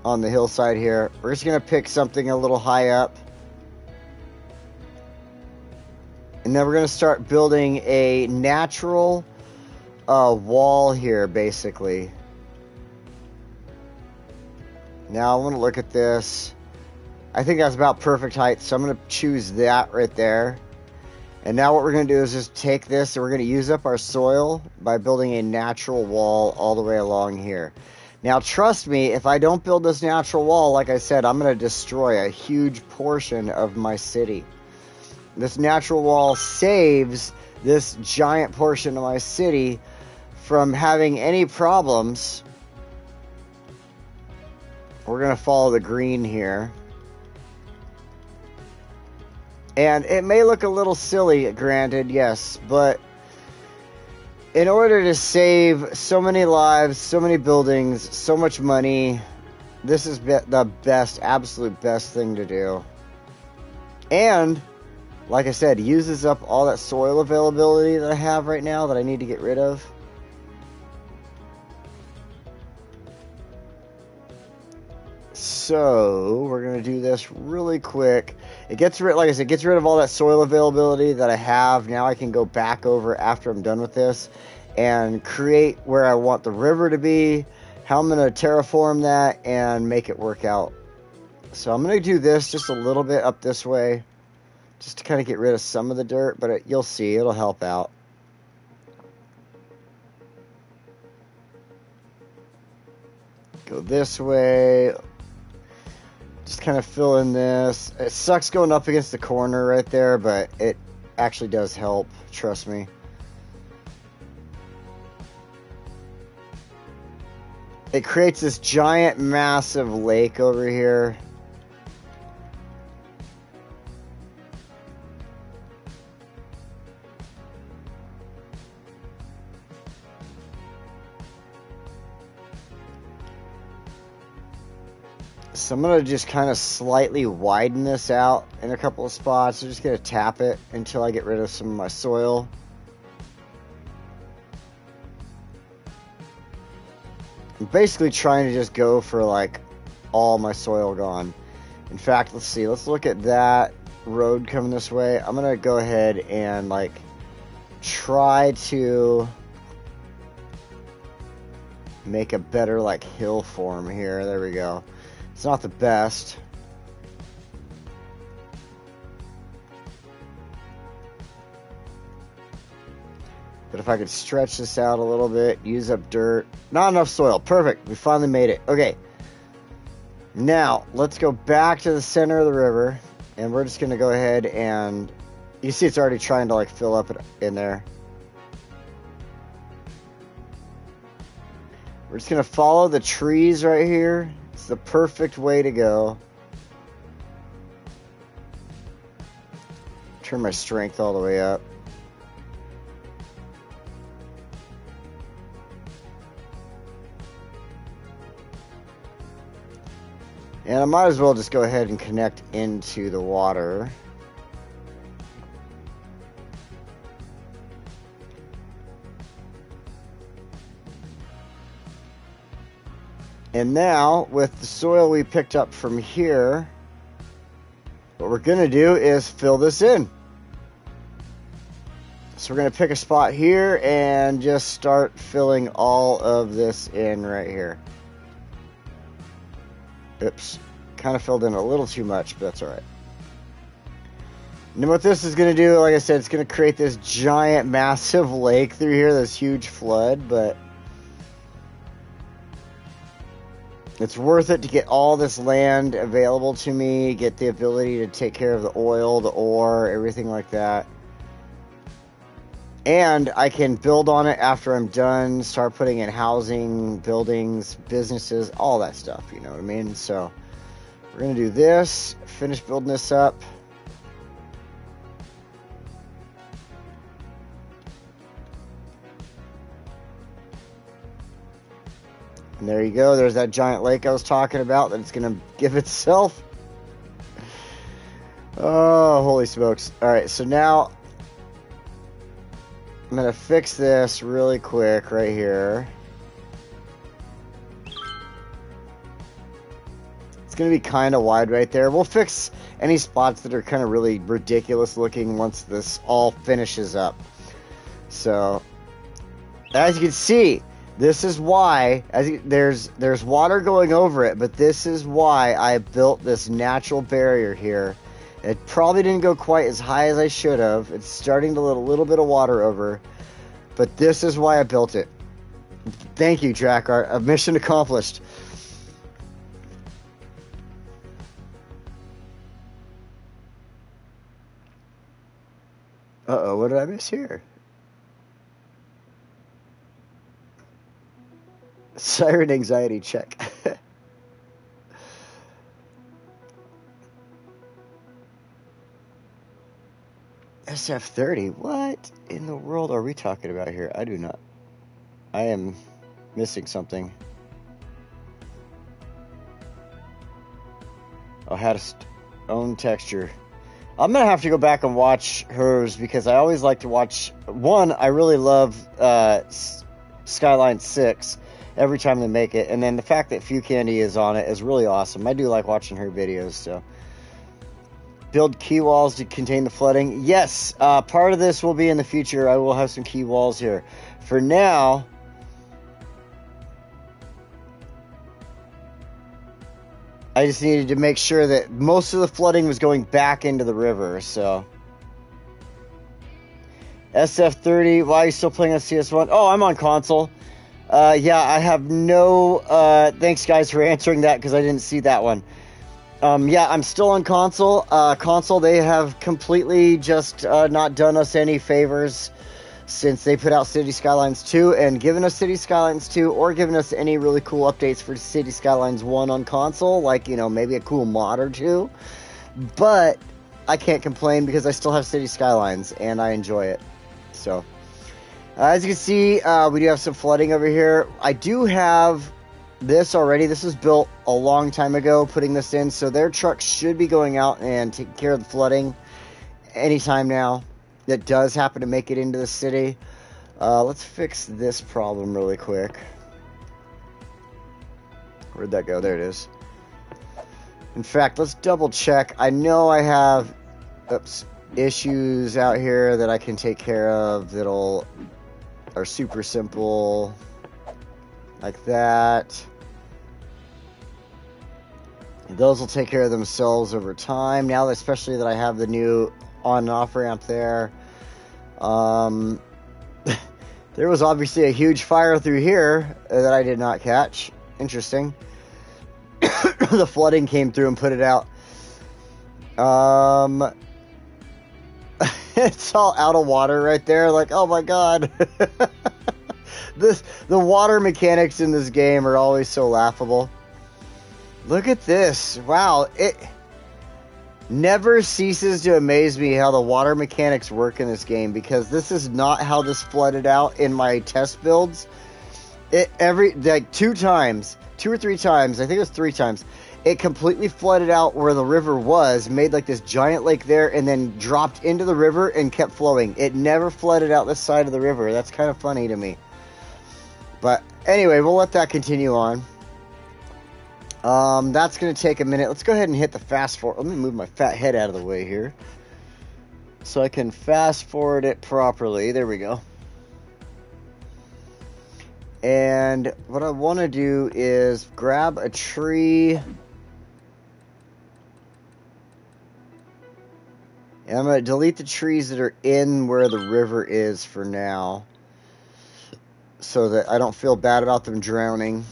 on the hillside here. We're just going to pick something a little high up. And then we're going to start building a natural wall here, basically. Now, I want to look at this. I think that's about perfect height, so I'm going to choose that right there. And now what we're going to do is just take this and we're going to use up our soil by building a natural wall all the way along here. Now, trust me, if I don't build this natural wall, like I said, I'm going to destroy a huge portion of my city. This natural wall saves this giant portion of my city from having any problems. We're going to follow the green here. And it may look a little silly, granted, yes, but in order to save so many lives, so many buildings, so much money, this is the best, absolute best thing to do. And, like I said, uses up all that soil availability that I have right now that I need to get rid of. So, we're going to do this really quick. It gets rid, like I said, gets rid of all that soil availability that I have. Now I can go back over after I'm done with this and create where I want the river to be, how I'm going to terraform that, and make it work out. So I'm going to do this just a little bit up this way, just to kind of get rid of some of the dirt, but you'll see, it'll help out. Go this way. Just kind of fill in this. It sucks going up against the corner right there, but it actually does help, trust me. It creates this giant, massive lake over here. So I'm going to just kind of slightly widen this out in a couple of spots. I'm just going to tap it until I get rid of some of my soil. I'm basically trying to just go for like all my soil gone. In fact, let's see. Let's look at that road coming this way. I'm going to go ahead and like try to make a better like hill form here. There we go. It's not the best. But if I could stretch this out a little bit, use up dirt. Not enough soil. Perfect. We finally made it. Okay. Now, let's go back to the center of the river. And we're just going to go ahead and... You see it's already trying to like fill up in there. We're just going to follow the trees right here. It's the perfect way to go. Turn my strength all the way up. And I might as well just go ahead and connect into the water. And now, with the soil we picked up from here, what we're going to do is fill this in. So we're going to pick a spot here and just start filling all of this in right here. Oops. Kind of filled in a little too much, but that's alright. And what this is going to do, like I said, it's going to create this giant, massive lake through here, this huge flood, but it's worth it to get all this land available to me, get the ability to take care of the oil, the ore, everything like that. And I can build on it after I'm done, start putting in housing, buildings, businesses, all that stuff, you know what I mean? So we're going to do this, finish building this up. And there you go. There's that giant lake I was talking about that it's going to give itself. Oh, holy smokes. All right, so now I'm going to fix this really quick right here. It's going to be kind of wide right there. We'll fix any spots that are kind of really ridiculous looking once this all finishes up. So, as you can see, this is why, there's water going over it, but this is why I built this natural barrier here. It probably didn't go quite as high as I should have. It's starting to let a little bit of water over, but this is why I built it. Thank you, Track Art. A mission accomplished. Uh-oh, what did I miss here? Siren anxiety check. SF30? What in the world are we talking about here? I do not. I am missing something. Oh, had its own texture. I'm gonna have to go back and watch hers because I always like to watch. One, I really love Skylines 6 every time they make it, and then the fact that Few Candy is on it is really awesome. I do like watching her videos. So, build key walls to contain the flooding. Yes, part of this will be in the future. I will have some key walls here. For now, I just needed to make sure that most of the flooding was going back into the river, so. SF30, why are you still playing on CS1? Oh, I'm on console. Yeah, I have no, thanks guys for answering that because I didn't see that one. Yeah, I'm still on console. Console, they have completely just not done us any favors since they put out City Skylines 2 and given us City Skylines 2 or given us any really cool updates for City Skylines 1 on console, like, you know, maybe a cool mod or two. But I can't complain because I still have City Skylines and I enjoy it. So, as you can see, we do have some flooding over here. I do have this already. This was built a long time ago, putting this in, so their trucks should be going out and taking care of the flooding anytime now. That does happen to make it into the city. Let's fix this problem really quick. Where'd that go? There it is. In fact, let's double check. I know I have issues out here that I can take care of that'll are super simple, like that. Those will take care of themselves over time. Now, especially that I have the new on and off ramp there. There was obviously a huge fire through here that I did not catch. Interesting. The flooding came through and put it out. It's all out of water right there. Like, oh my god. The water mechanics in this game are always so laughable. Look at this. Wow, it never ceases to amaze me how the water mechanics work in this game, because this is not how this flooded out in my test builds. Like 2 or 3 times, I think it was 3 times, it completely flooded out where the river was, made like this giant lake there, and then dropped into the river and kept flowing. It never flooded out this side of the river. That's kind of funny to me. But anyway, we'll let that continue on. That's going to take a minute. Let's go ahead and hit the fast forward. Let me move my fat head out of the way here so I can fast forward it properly. There we go. And what I want to do is grab a tree. And I'm going to delete the trees that are in where the river is for now, so that I don't feel bad about them drowning.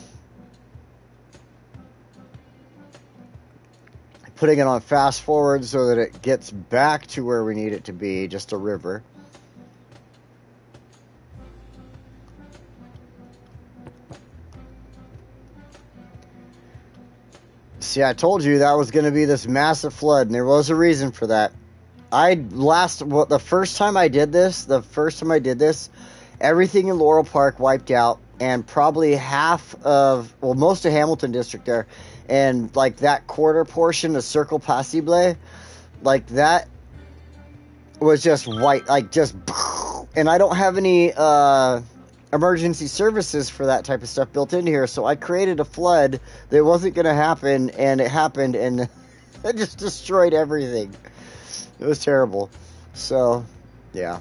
Putting it on fast forward so that it gets back to where we need it to be, just a river. See, I told you that was going to be this massive flood, and there was a reason for that. The first time I did this, everything in Laurel Park wiped out, and probably most of Hamilton District there, and like that quarter portion of Circle Passible, like that was just white, like just, and I don't have any emergency services for that type of stuff built into here, so I created a flood that wasn't going to happen, and it happened, and it just destroyed everything. It was terrible. So, yeah.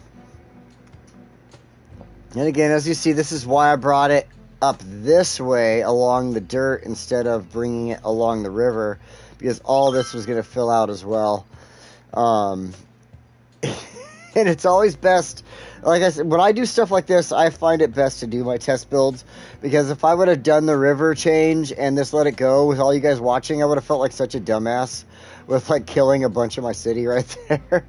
And again, as you see, this is why I brought it up this way along the dirt instead of bringing it along the river, because all this was going to fill out as well. And it's always best, like I said, when I do stuff like this, I find it best to do my test builds, because if I would have done the river change and just let it go with all you guys watching, I would have felt like such a dumbass with like killing a bunch of my city right there.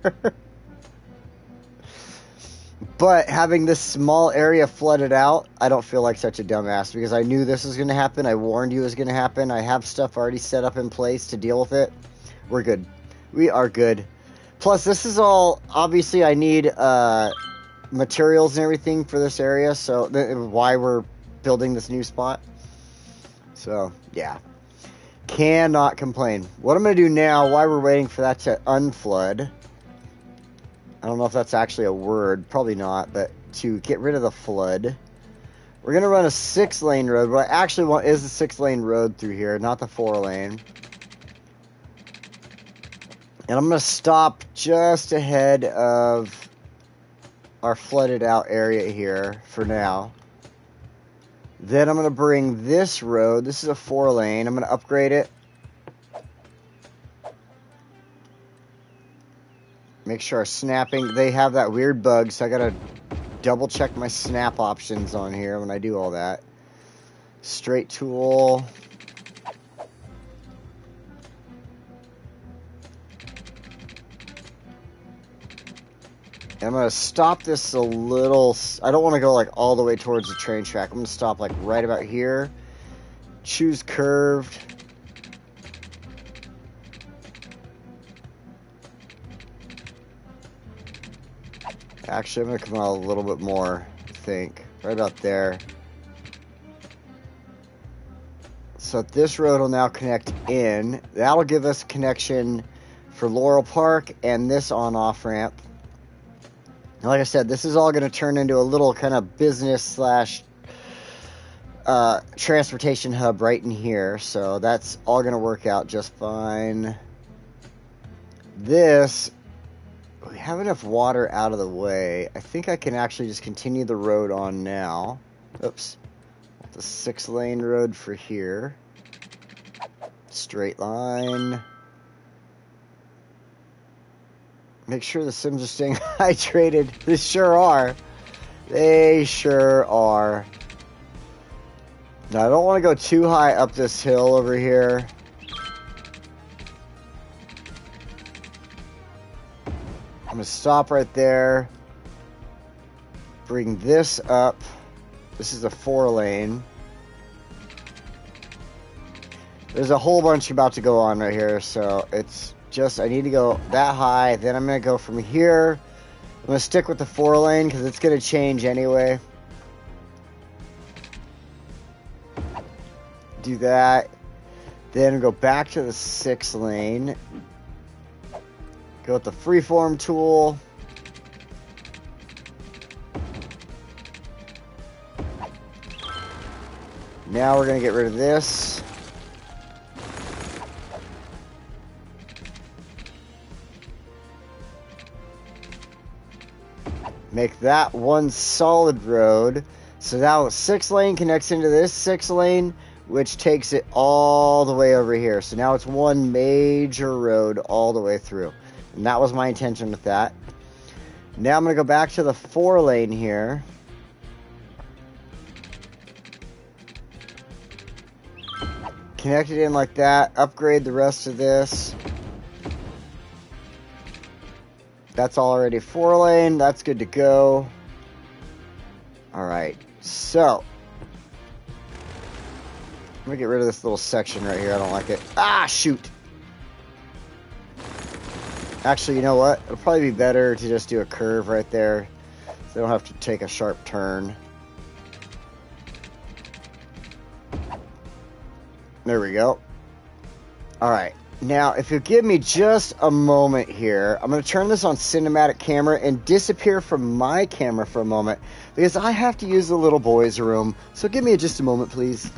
But having this small area flooded out, I don't feel like such a dumbass, because I knew this was going to happen. I warned you it was going to happen. I have stuff already set up in place to deal with it. We're good. We are good. Plus, this is all, obviously, I need materials and everything for this area, so why we're building this new spot. So, yeah. Cannot complain. What I'm going to do now, while we're waiting for that to unflood, I don't know if that's actually a word, probably not, but to get rid of the flood, we're going to run a 6-lane road. What I actually want is the 6-lane road through here, not the 4-lane. And I'm going to stop just ahead of our flooded out area here for now. Then I'm going to bring this road. This is a 4-lane. I'm going to upgrade it. Make sure our snapping, they have that weird bug, so I got to double check my snap options on here when I do all that. Straight tool. I'm going to stop this a little. I don't want to go like all the way towards the train track. I'm going to stop like right about here. Choose curved. Actually, I'm going to come out a little bit more, I think. Right about there. So this road will now connect in. That'll give us connection for Laurel Park and this on-off ramp. And like I said, this is all going to turn into a little kind of business slash transportation hub right in here. So that's all going to work out just fine. This, we have enough water out of the way. I think I can actually just continue the road on now. Oops. The 6-lane road for here. Straight line. Make sure the Sims are staying hydrated. They sure are. They sure are. Now, I don't want to go too high up this hill over here. I'm going to stop right there. Bring this up. This is a 4-lane. There's a whole bunch about to go on right here, so it's just, I need to go that high. Then I'm going to go from here. I'm going to stick with the 4-lane because it's going to change anyway. Do that. Then go back to the 6-lane. Go with the freeform tool. Now we're going to get rid of this. Make that one solid road. So now 6-lane connects into this 6-lane, which takes it all the way over here. So now it's one major road all the way through. And that was my intention with that. Now I'm going to go back to the 4-lane here. Connect it in like that. Upgrade the rest of this. That's already 4-lane. That's good to go. Alright. So. I'm going to get rid of this little section right here. I don't like it. Ah, shoot. Actually, you know what? It'll probably be better to just do a curve right there. So they don't have to take a sharp turn. There we go. Alright. Now, if you give me just a moment here, I'm going to turn this on cinematic camera and disappear from my camera for a moment because I have to use the little boy's room. So give me just a moment, please.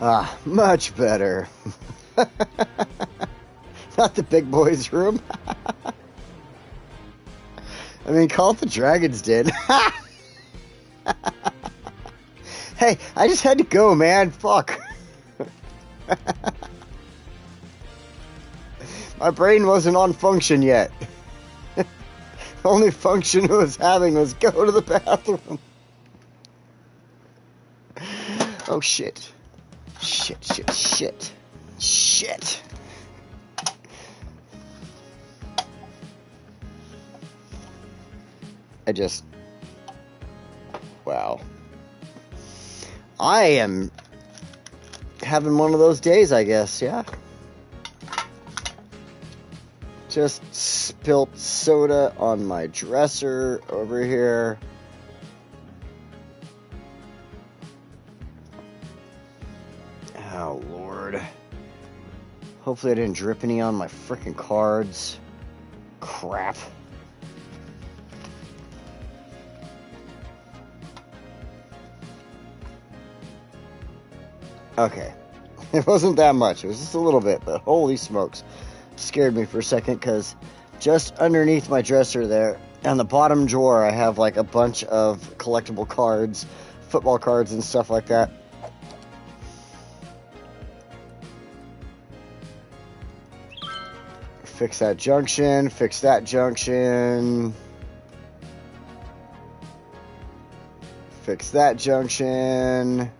Ah, much better. Not the big boys' room. I mean, Call it the Dragons did. Hey, I just had to go, man. Fuck. My brain wasn't on function yet. The only function it was having was go to the bathroom. Oh, shit. Shit. Wow. I am having one of those days, I guess, yeah. Just spilt soda on my dresser over here. Oh, Lord. Hopefully I didn't drip any on my frickin' cards. Crap. Okay. It wasn't that much. It was just a little bit, but holy smokes. Scared me for a second because just underneath my dresser there, on the bottom drawer, I have like a bunch of collectible cards, football cards and stuff like that. Fix that junction, fix that junction. Fix that junction.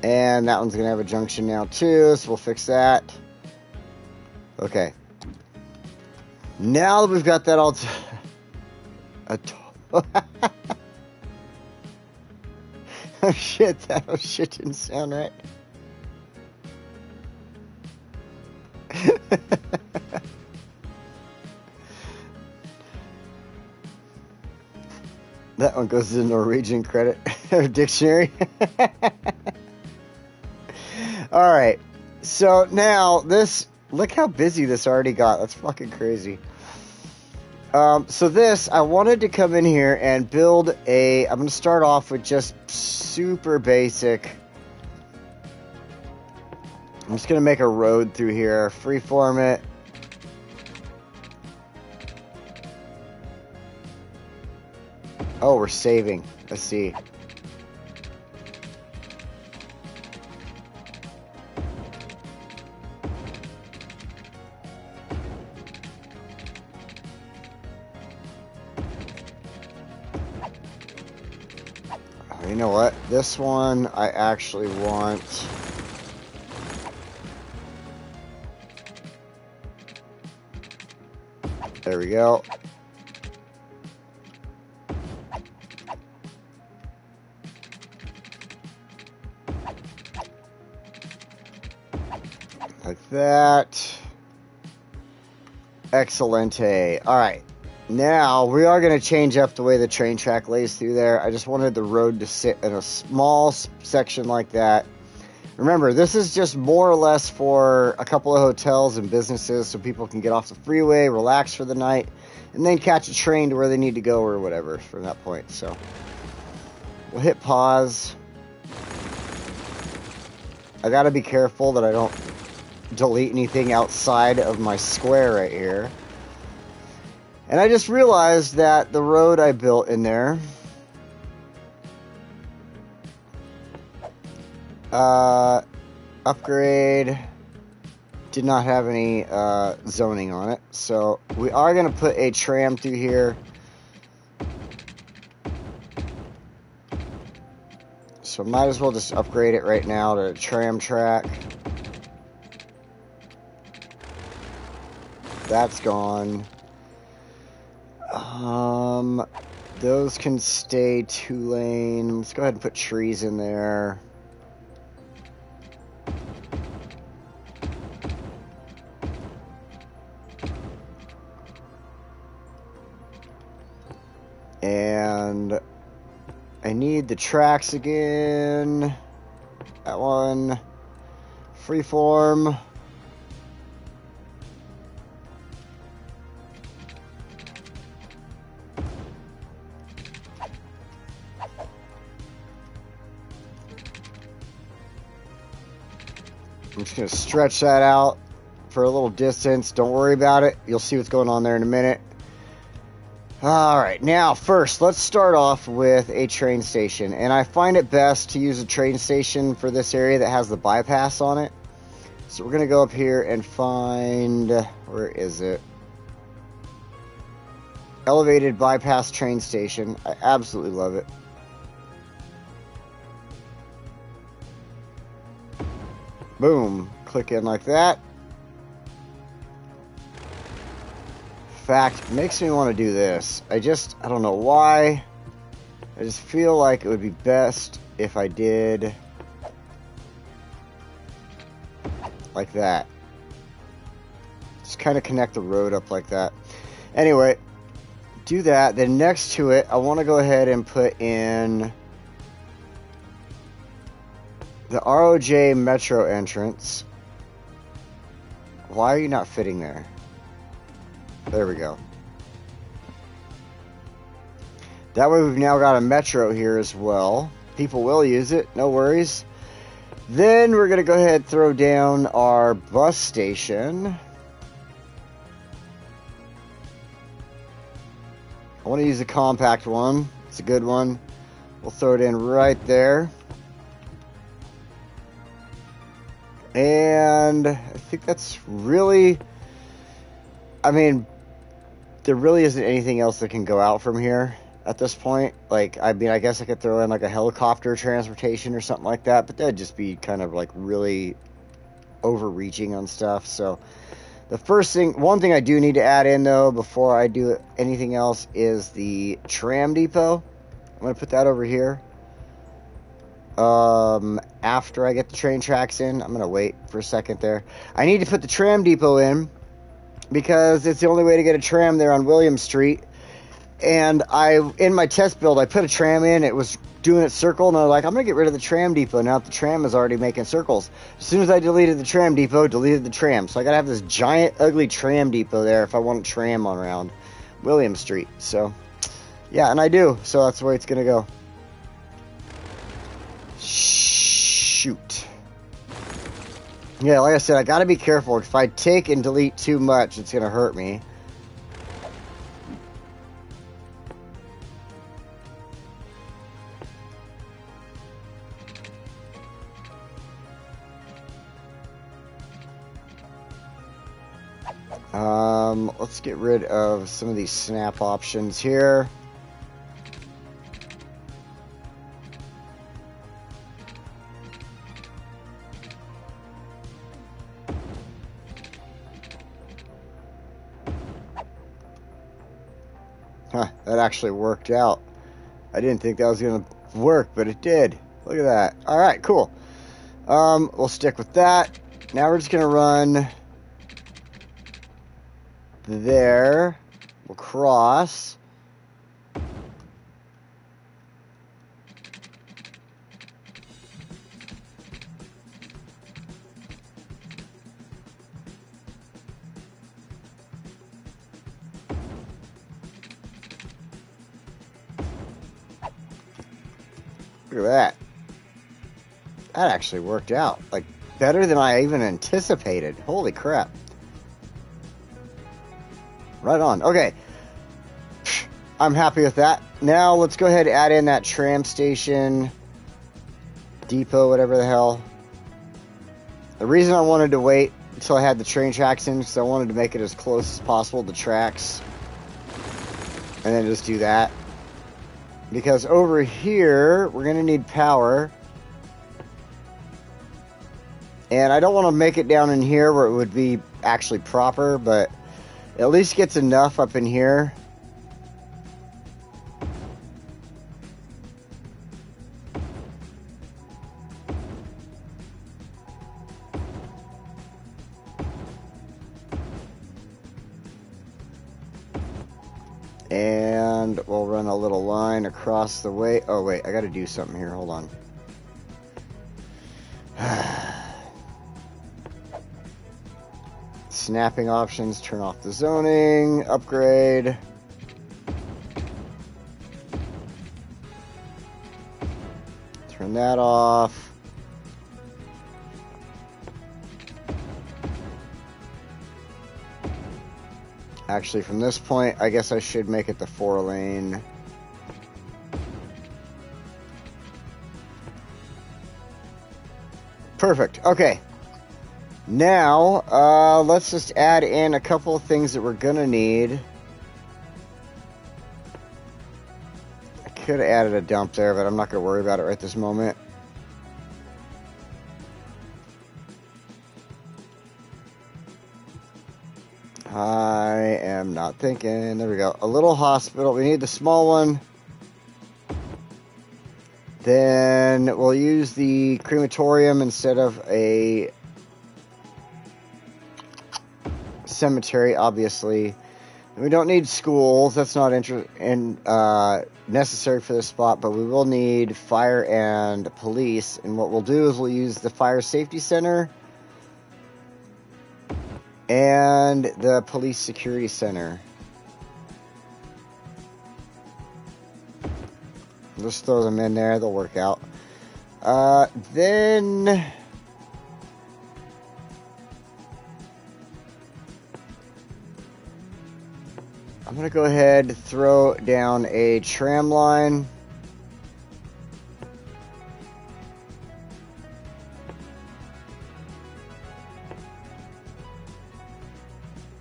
And that one's going to have a junction now too, so we'll fix that. Okay. Now that we've got that all... Oh shit, that shit didn't sound right. That one goes to the Norwegian credit dictionary. Alright, so now this, look how busy this already got. That's fucking crazy. So this, I wanted to come in here and build I'm going to start off with just super basic. I'm just going to make a road through here, freeform it. Oh, we're saving. Let's see. You know what? This one I actually want. There we go. Like that. Excellente. All right. Now, we are going to change up the way the train track lays through there. I just wanted the road to sit in a small section like that. Remember, this is just more or less for a couple of hotels and businesses so people can get off the freeway, relax for the night, and then catch a train to where they need to go or whatever from that point. So, we'll hit pause. I got to be careful that I don't delete anything outside of my square right here. And I just realized that the road I built in there upgrade did not have any zoning on it. So we are going to put a tram through here. So might as well just upgrade it right now to a tram track. That's gone. Those can stay 2-lane. Let's go ahead and put trees in there. And I need the tracks again. That one. Freeform. I'm just going to stretch that out for a little distance. Don't worry about it. You'll see what's going on there in a minute. Alright, now first, let's start off with a train station. And I find it best to use a train station for this area that has the bypass on it. So we're going to go up here and find... Where is it? Elevated bypass train station. I absolutely love it. Boom. Click in like that. In fact, it makes me want to do this. I don't know why. I just feel like it would be best if I did like that. Just kind of connect the road up like that. Anyway, do that. Then next to it, I want to go ahead and put in the ROJ Metro entrance. Why are you not fitting there? There we go. That way we've now got a Metro here as well. People will use it, no worries. Then we're going to go ahead and throw down our bus station. I want to use a compact one. It's a good one. We'll throw it in right there. And I think that's really... I mean, there really isn't anything else that can go out from here at this point. Like, I mean, I guess I could throw in like a helicopter transportation or something like that, but that'd just be kind of like really overreaching on stuff. So the one thing I do need to add in though, before I do anything else, is the tram depot. I'm going to put that over here. After I get the train tracks in, I'm going to wait for a second there. I need to put the tram depot in, because it's the only way to get a tram there on William Street. And in my test build, I put a tram in, it was doing its circle, and I was like, I'm going to get rid of the tram depot now that the tram is already making circles. As soon as I deleted the tram depot, deleted the tram. So I got to have this giant, ugly tram depot there if I want a tram on around William Street. So, yeah, and I do. So that's where it's going to go. Shoot. Yeah, like I said, I gotta be careful. If I take and delete too much, it's gonna hurt me. Let's get rid of some of these snap options here. Huh, that actually worked out. I didn't think that was going to work, but it did. Look at that. All right, cool. We'll stick with that. Now we're just going to run there. We'll cross. Look at that. That actually worked out. Like, better than I even anticipated. Holy crap. Right on. Okay. I'm happy with that. Now, let's go ahead and add in that tram station, depot, whatever the hell. The reason I wanted to wait until I had the train tracks in, because I wanted to make it as close as possible to the tracks. And then just do that. Because over here, we're going to need power. And I don't want to make it down in here where it would be actually proper, but at least gets enough up in here. And we'll run a little line across the way. Oh, wait, I got to do something here. Hold on. Snapping options, turn off the zoning, upgrade. Turn that off. Actually, from this point, I guess I should make it the 4-lane. Perfect. Okay. Now, let's just add in a couple of things that we're gonna need. I could have added a dump there, but I'm not gonna worry about it right this moment. I am not thinking. There we go. A little hospital. We need the small one. Then we'll use the crematorium instead of a cemetery, obviously. We don't need schools. That's not necessary for this spot, but we will need fire and police. And what we'll do is we'll use the fire safety center and the police security center. Just throw them in there. They'll work out. Then I'm going to go ahead and throw down a tram line.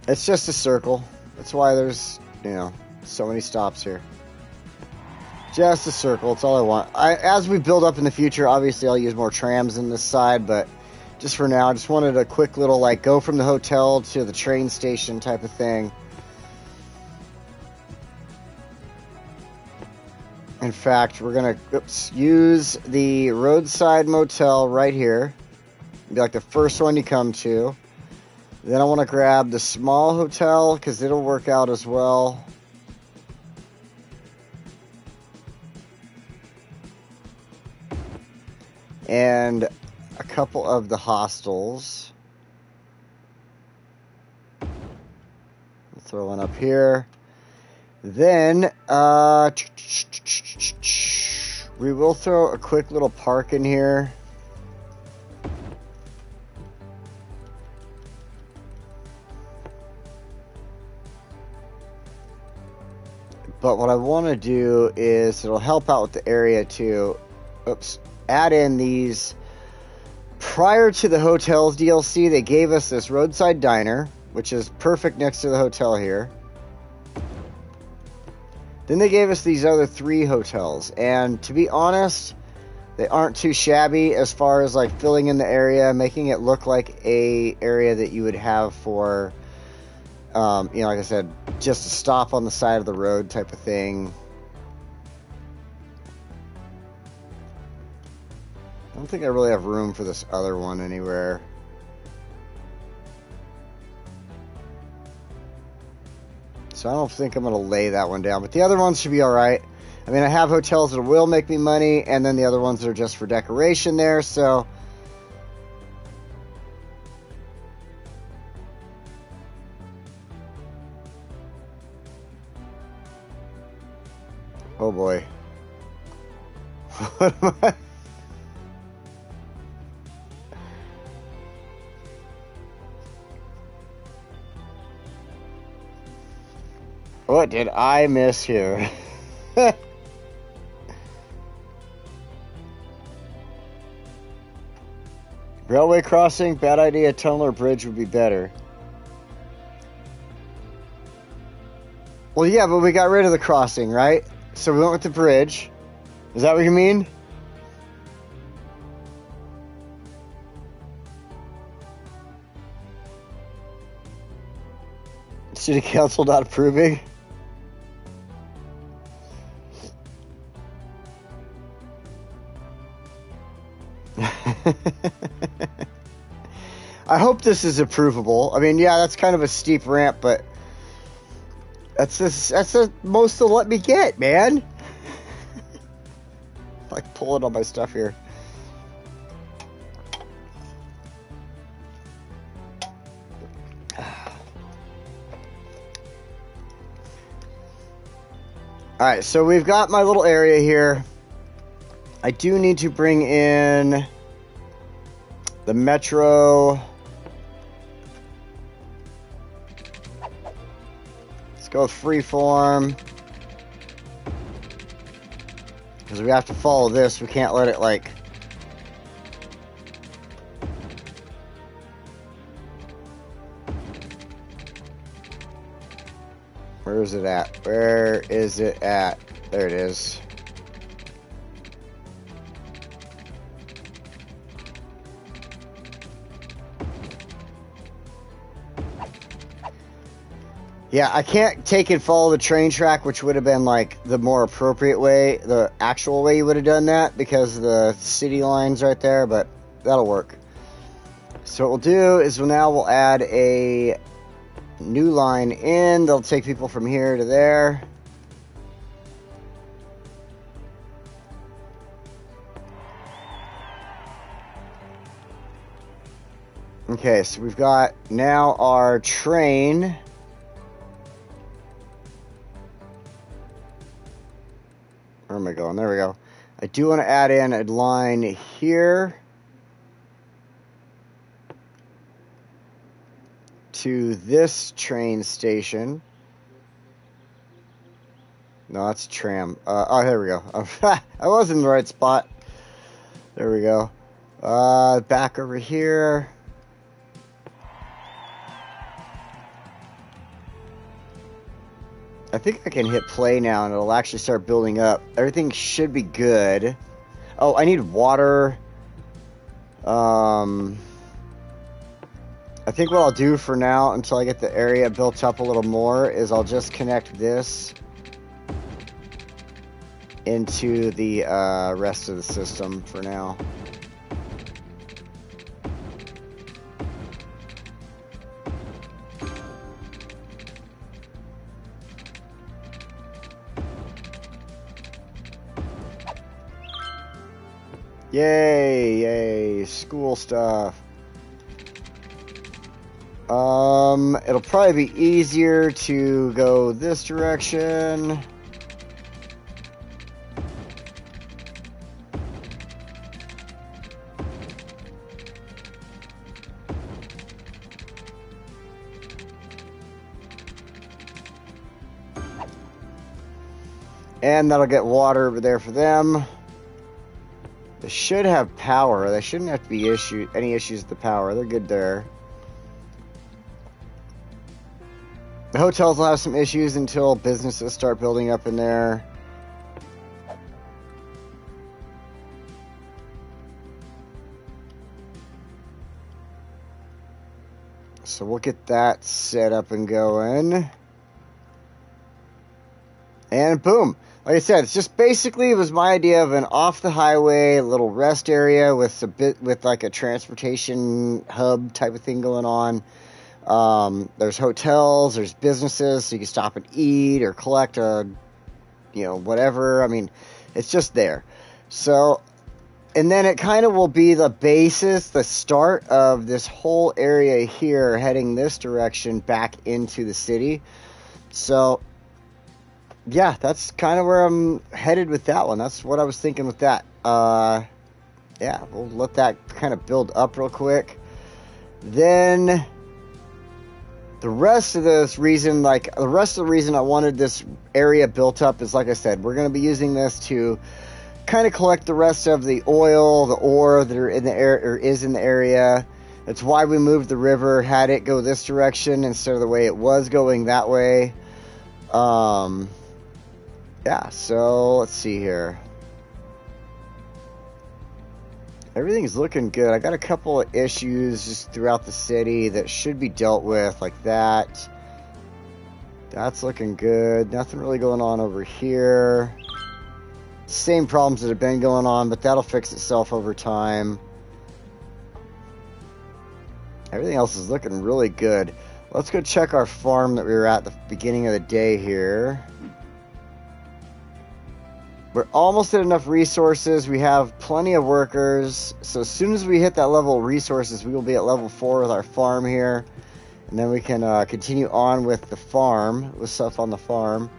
It's just a circle. That's why there's, so many stops here. Just a circle. That's all I want. As we build up in the future, obviously I'll use more trams in this side, but just for now, I just wanted a quick little, go from the hotel to the train station type of thing. In fact, we're going to use the Roadside Motel right here. It'll be like the first one you come to. Then I want to grab the small hotel because it'll work out as well. And a couple of the hostels. I'll throw one up here. Then, we will throw a quick little park in here. But what I want to do is, it'll help out with the area too. Add in these. Prior to the hotels DLC, they gave us this roadside diner, which is perfect next to the hotel here. Then they gave us these other 3 hotels, and to be honest, they aren't too shabby as far as filling in the area, making it look like a area that you would have for, like I said, just a stop on the side of the road type of thing. I don't think I really have room for this other one anywhere. So I don't think I'm going to lay that one down. But the other ones should be alright. I mean, I have hotels that will make me money, and then the other ones that are just for decoration there, so... Oh boy. What am I... What did I miss here? Railway crossing, bad idea. Tunnel or bridge would be better. Well, yeah, but we got rid of the crossing, right? So we went with the bridge. Is that what you mean? City Council not approving? I hope this is approvable. I mean, yeah, that's kind of a steep ramp, but that's the most they'll let me get, man. Pulling on my stuff here. Alright, so we've got my little area here. I do need to bring in the metro. go with freeform. Because we have to follow this. We can't let it, like... Where is it at? Where is it at? There it is. Yeah, I can't take and follow the train track, which would have been like the more appropriate way, the actual way you would have done that, because of the city lines right there, but that'll work. So what we'll do is we'll add a new line in. They'll take people from here to there. Okay, so we've got now our train. Where am I going? There we go. I do want to add in a line here to this train station. No, that's a tram. Oh, there we go. I was in the right spot. There we go. Back over here. I think I can hit play now and it'll actually start building up. Everything should be good. Oh, I need water. I think what I'll do for now, until I get the area built up a little more, is I'll just connect this into the rest of the system for now. Yay, yay, school stuff. It'll probably be easier to go this direction. And that'll get water over there for them. They should have power. They shouldn't have to be any issues with the power. They're good there. The hotels will have some issues until businesses start building up in there. So we'll get that set up and going. And boom. Like I said, it's just basically, it was my idea of an off the highway little rest area with like a transportation hub type of thing going on. There's hotels, there's businesses, so you can stop and eat or collect whatever. I mean, it's just there. So, and then it kind of will be the basis, the start of this whole area here heading this direction back into the city. So, yeah, that's kind of where I'm headed with that one. That's what I was thinking with that. Yeah, we'll let that kind of build up real quick. Then the rest of the reason I wanted this area built up is, like I said, we're going to be using this to kind of collect the rest of the oil, the ore that are in the air or is in the area. That's why we moved the river, had it go this direction instead of the way it was going that way. Yeah, so let's see here. Everything's looking good. I got a couple of issues just throughout the city that should be dealt with, like that. That's looking good. Nothing really going on over here. Same problems that have been going on, but that'll fix itself over time. Everything else is looking really good. Let's go check our farm that we were at the beginning of the day here. We're almost at enough resources. We have plenty of workers. So as soon as we hit that level of resources, we will be at level 4 with our farm here. And then we can continue on with the farm, with stuff on the farm.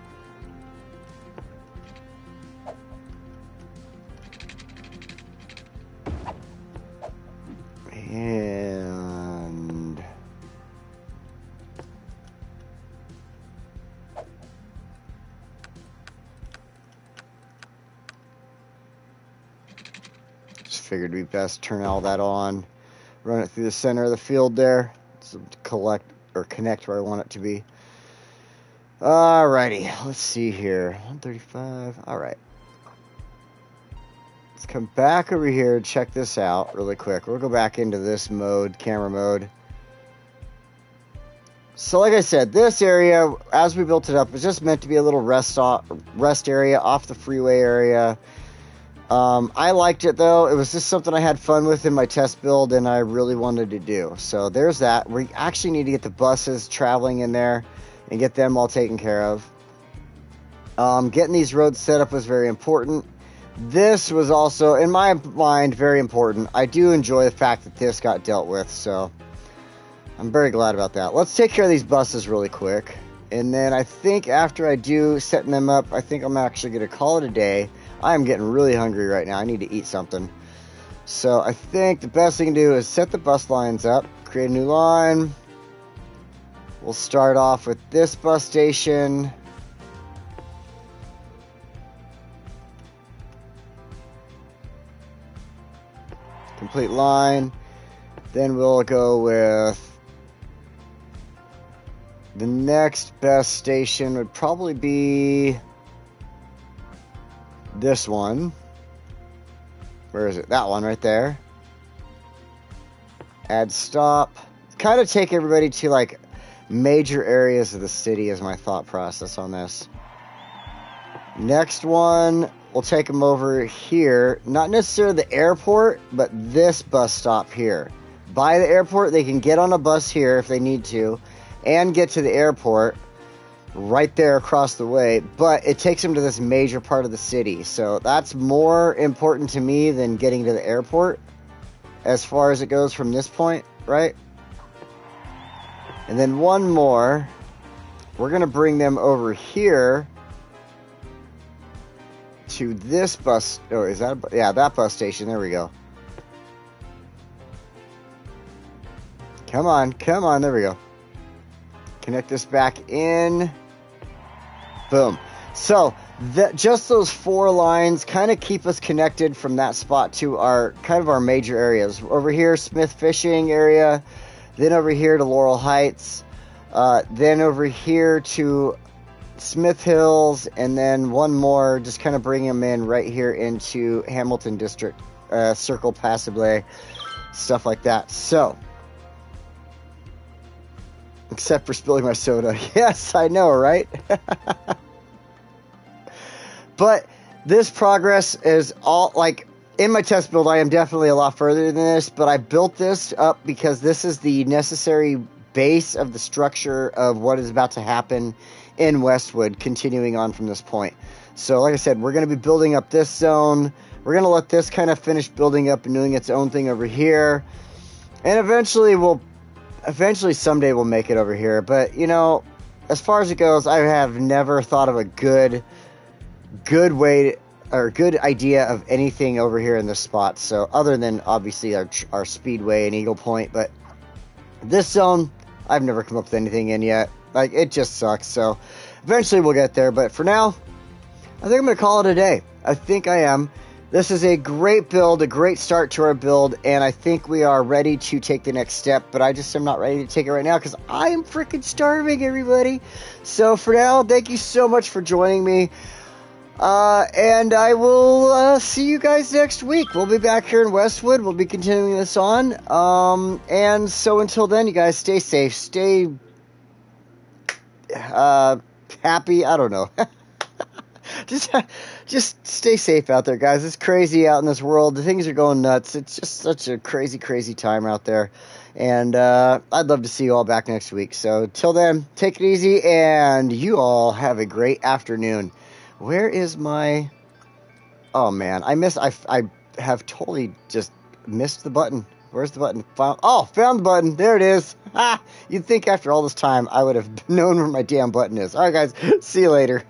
And figured it'd be best turn all that on, run it through the center of the field there, so to collect or connect where I want it to be. Alrighty, let's see here. 135. Alright. Let's come back over here and check this out really quick. We'll go back into this mode, camera mode. So like I said, this area, as we built it up, was just meant to be a little rest area off the freeway area. I liked it though. It was just something I had fun with in my test build and I really wanted to do. So there's that. We actually need to get the buses traveling in there and get them all taken care of. Getting these roads set up was very important. This was also, in my mind, very important. I do enjoy the fact that this got dealt with, so I'm very glad about that. Let's take care of these buses really quick. And then I think after I do setting them up, I think I'm actually going to call it a day. I am getting really hungry right now. I need to eat something. So I think the best thing to do is set the bus lines up, create a new line. We'll start off with this bus station. Complete line. Then we'll go with the next best station would probably be this one. Where is it? That one right there. Add stop. Kind of take everybody to like major areas of the city is my thought process on this. Next one, we'll take them over here. Not necessarily the airport, but this bus stop here. By the airport, they can get on a bus here if they need to and get to the airport right there across the way, but it takes them to this major part of the city. So that's more important to me than getting to the airport as far as it goes from this point, right? And then one more. We're going to bring them over here to this bus. Oh, is that? Yeah, that bus station. There we go. Come on, come on. There we go. Connect this back in. Boom. So just those 4 lines kind of keep us connected from that spot to our kind of our major areas. Over here, Smith Fishing area. Then over here to Laurel Heights. Then over here to Smith Hills. And then one more, just kind of bring them in right here into Hamilton District. Circle Passable. Stuff like that. So, except for spilling my soda. Yes, I know, right? But this progress is all, like, in my test build, I am definitely a lot further than this, but I built this up because this is the necessary base of the structure of what is about to happen in Westwood, continuing on from this point. So, like I said, we're going to be building up this zone. We're going to let this kind of finish building up and doing its own thing over here. And eventually someday we'll make it over here. But, you know, as far as it goes, I have never thought of a good way or good idea of anything over here in this spot. So other than obviously our Speedway and Eagle Point, but this zone, I've never come up with anything in yet. Like, it just sucks. So eventually we'll get there. But for now, I think I'm going to call it a day. I think I am. This is a great build, a great start to our build, and I think we are ready to take the next step, but I just am not ready to take it right now because I am freaking starving, everybody. So for now, thank you so much for joining me, and I will see you guys next week. We'll be back here in Westwood. We'll be continuing this on, and so until then, you guys stay safe, stay happy. I don't know. Just stay safe out there, guys. It's crazy out in this world. The things are going nuts. It's just such a crazy, crazy time out there. And I'd love to see you all back next week. So till then, take it easy, and you all have a great afternoon. Where is my... Oh, man. I have totally just missed the button. Where's the button? Found the button. There it is. You'd think after all this time I would have known where my damn button is. All right, guys. See you later.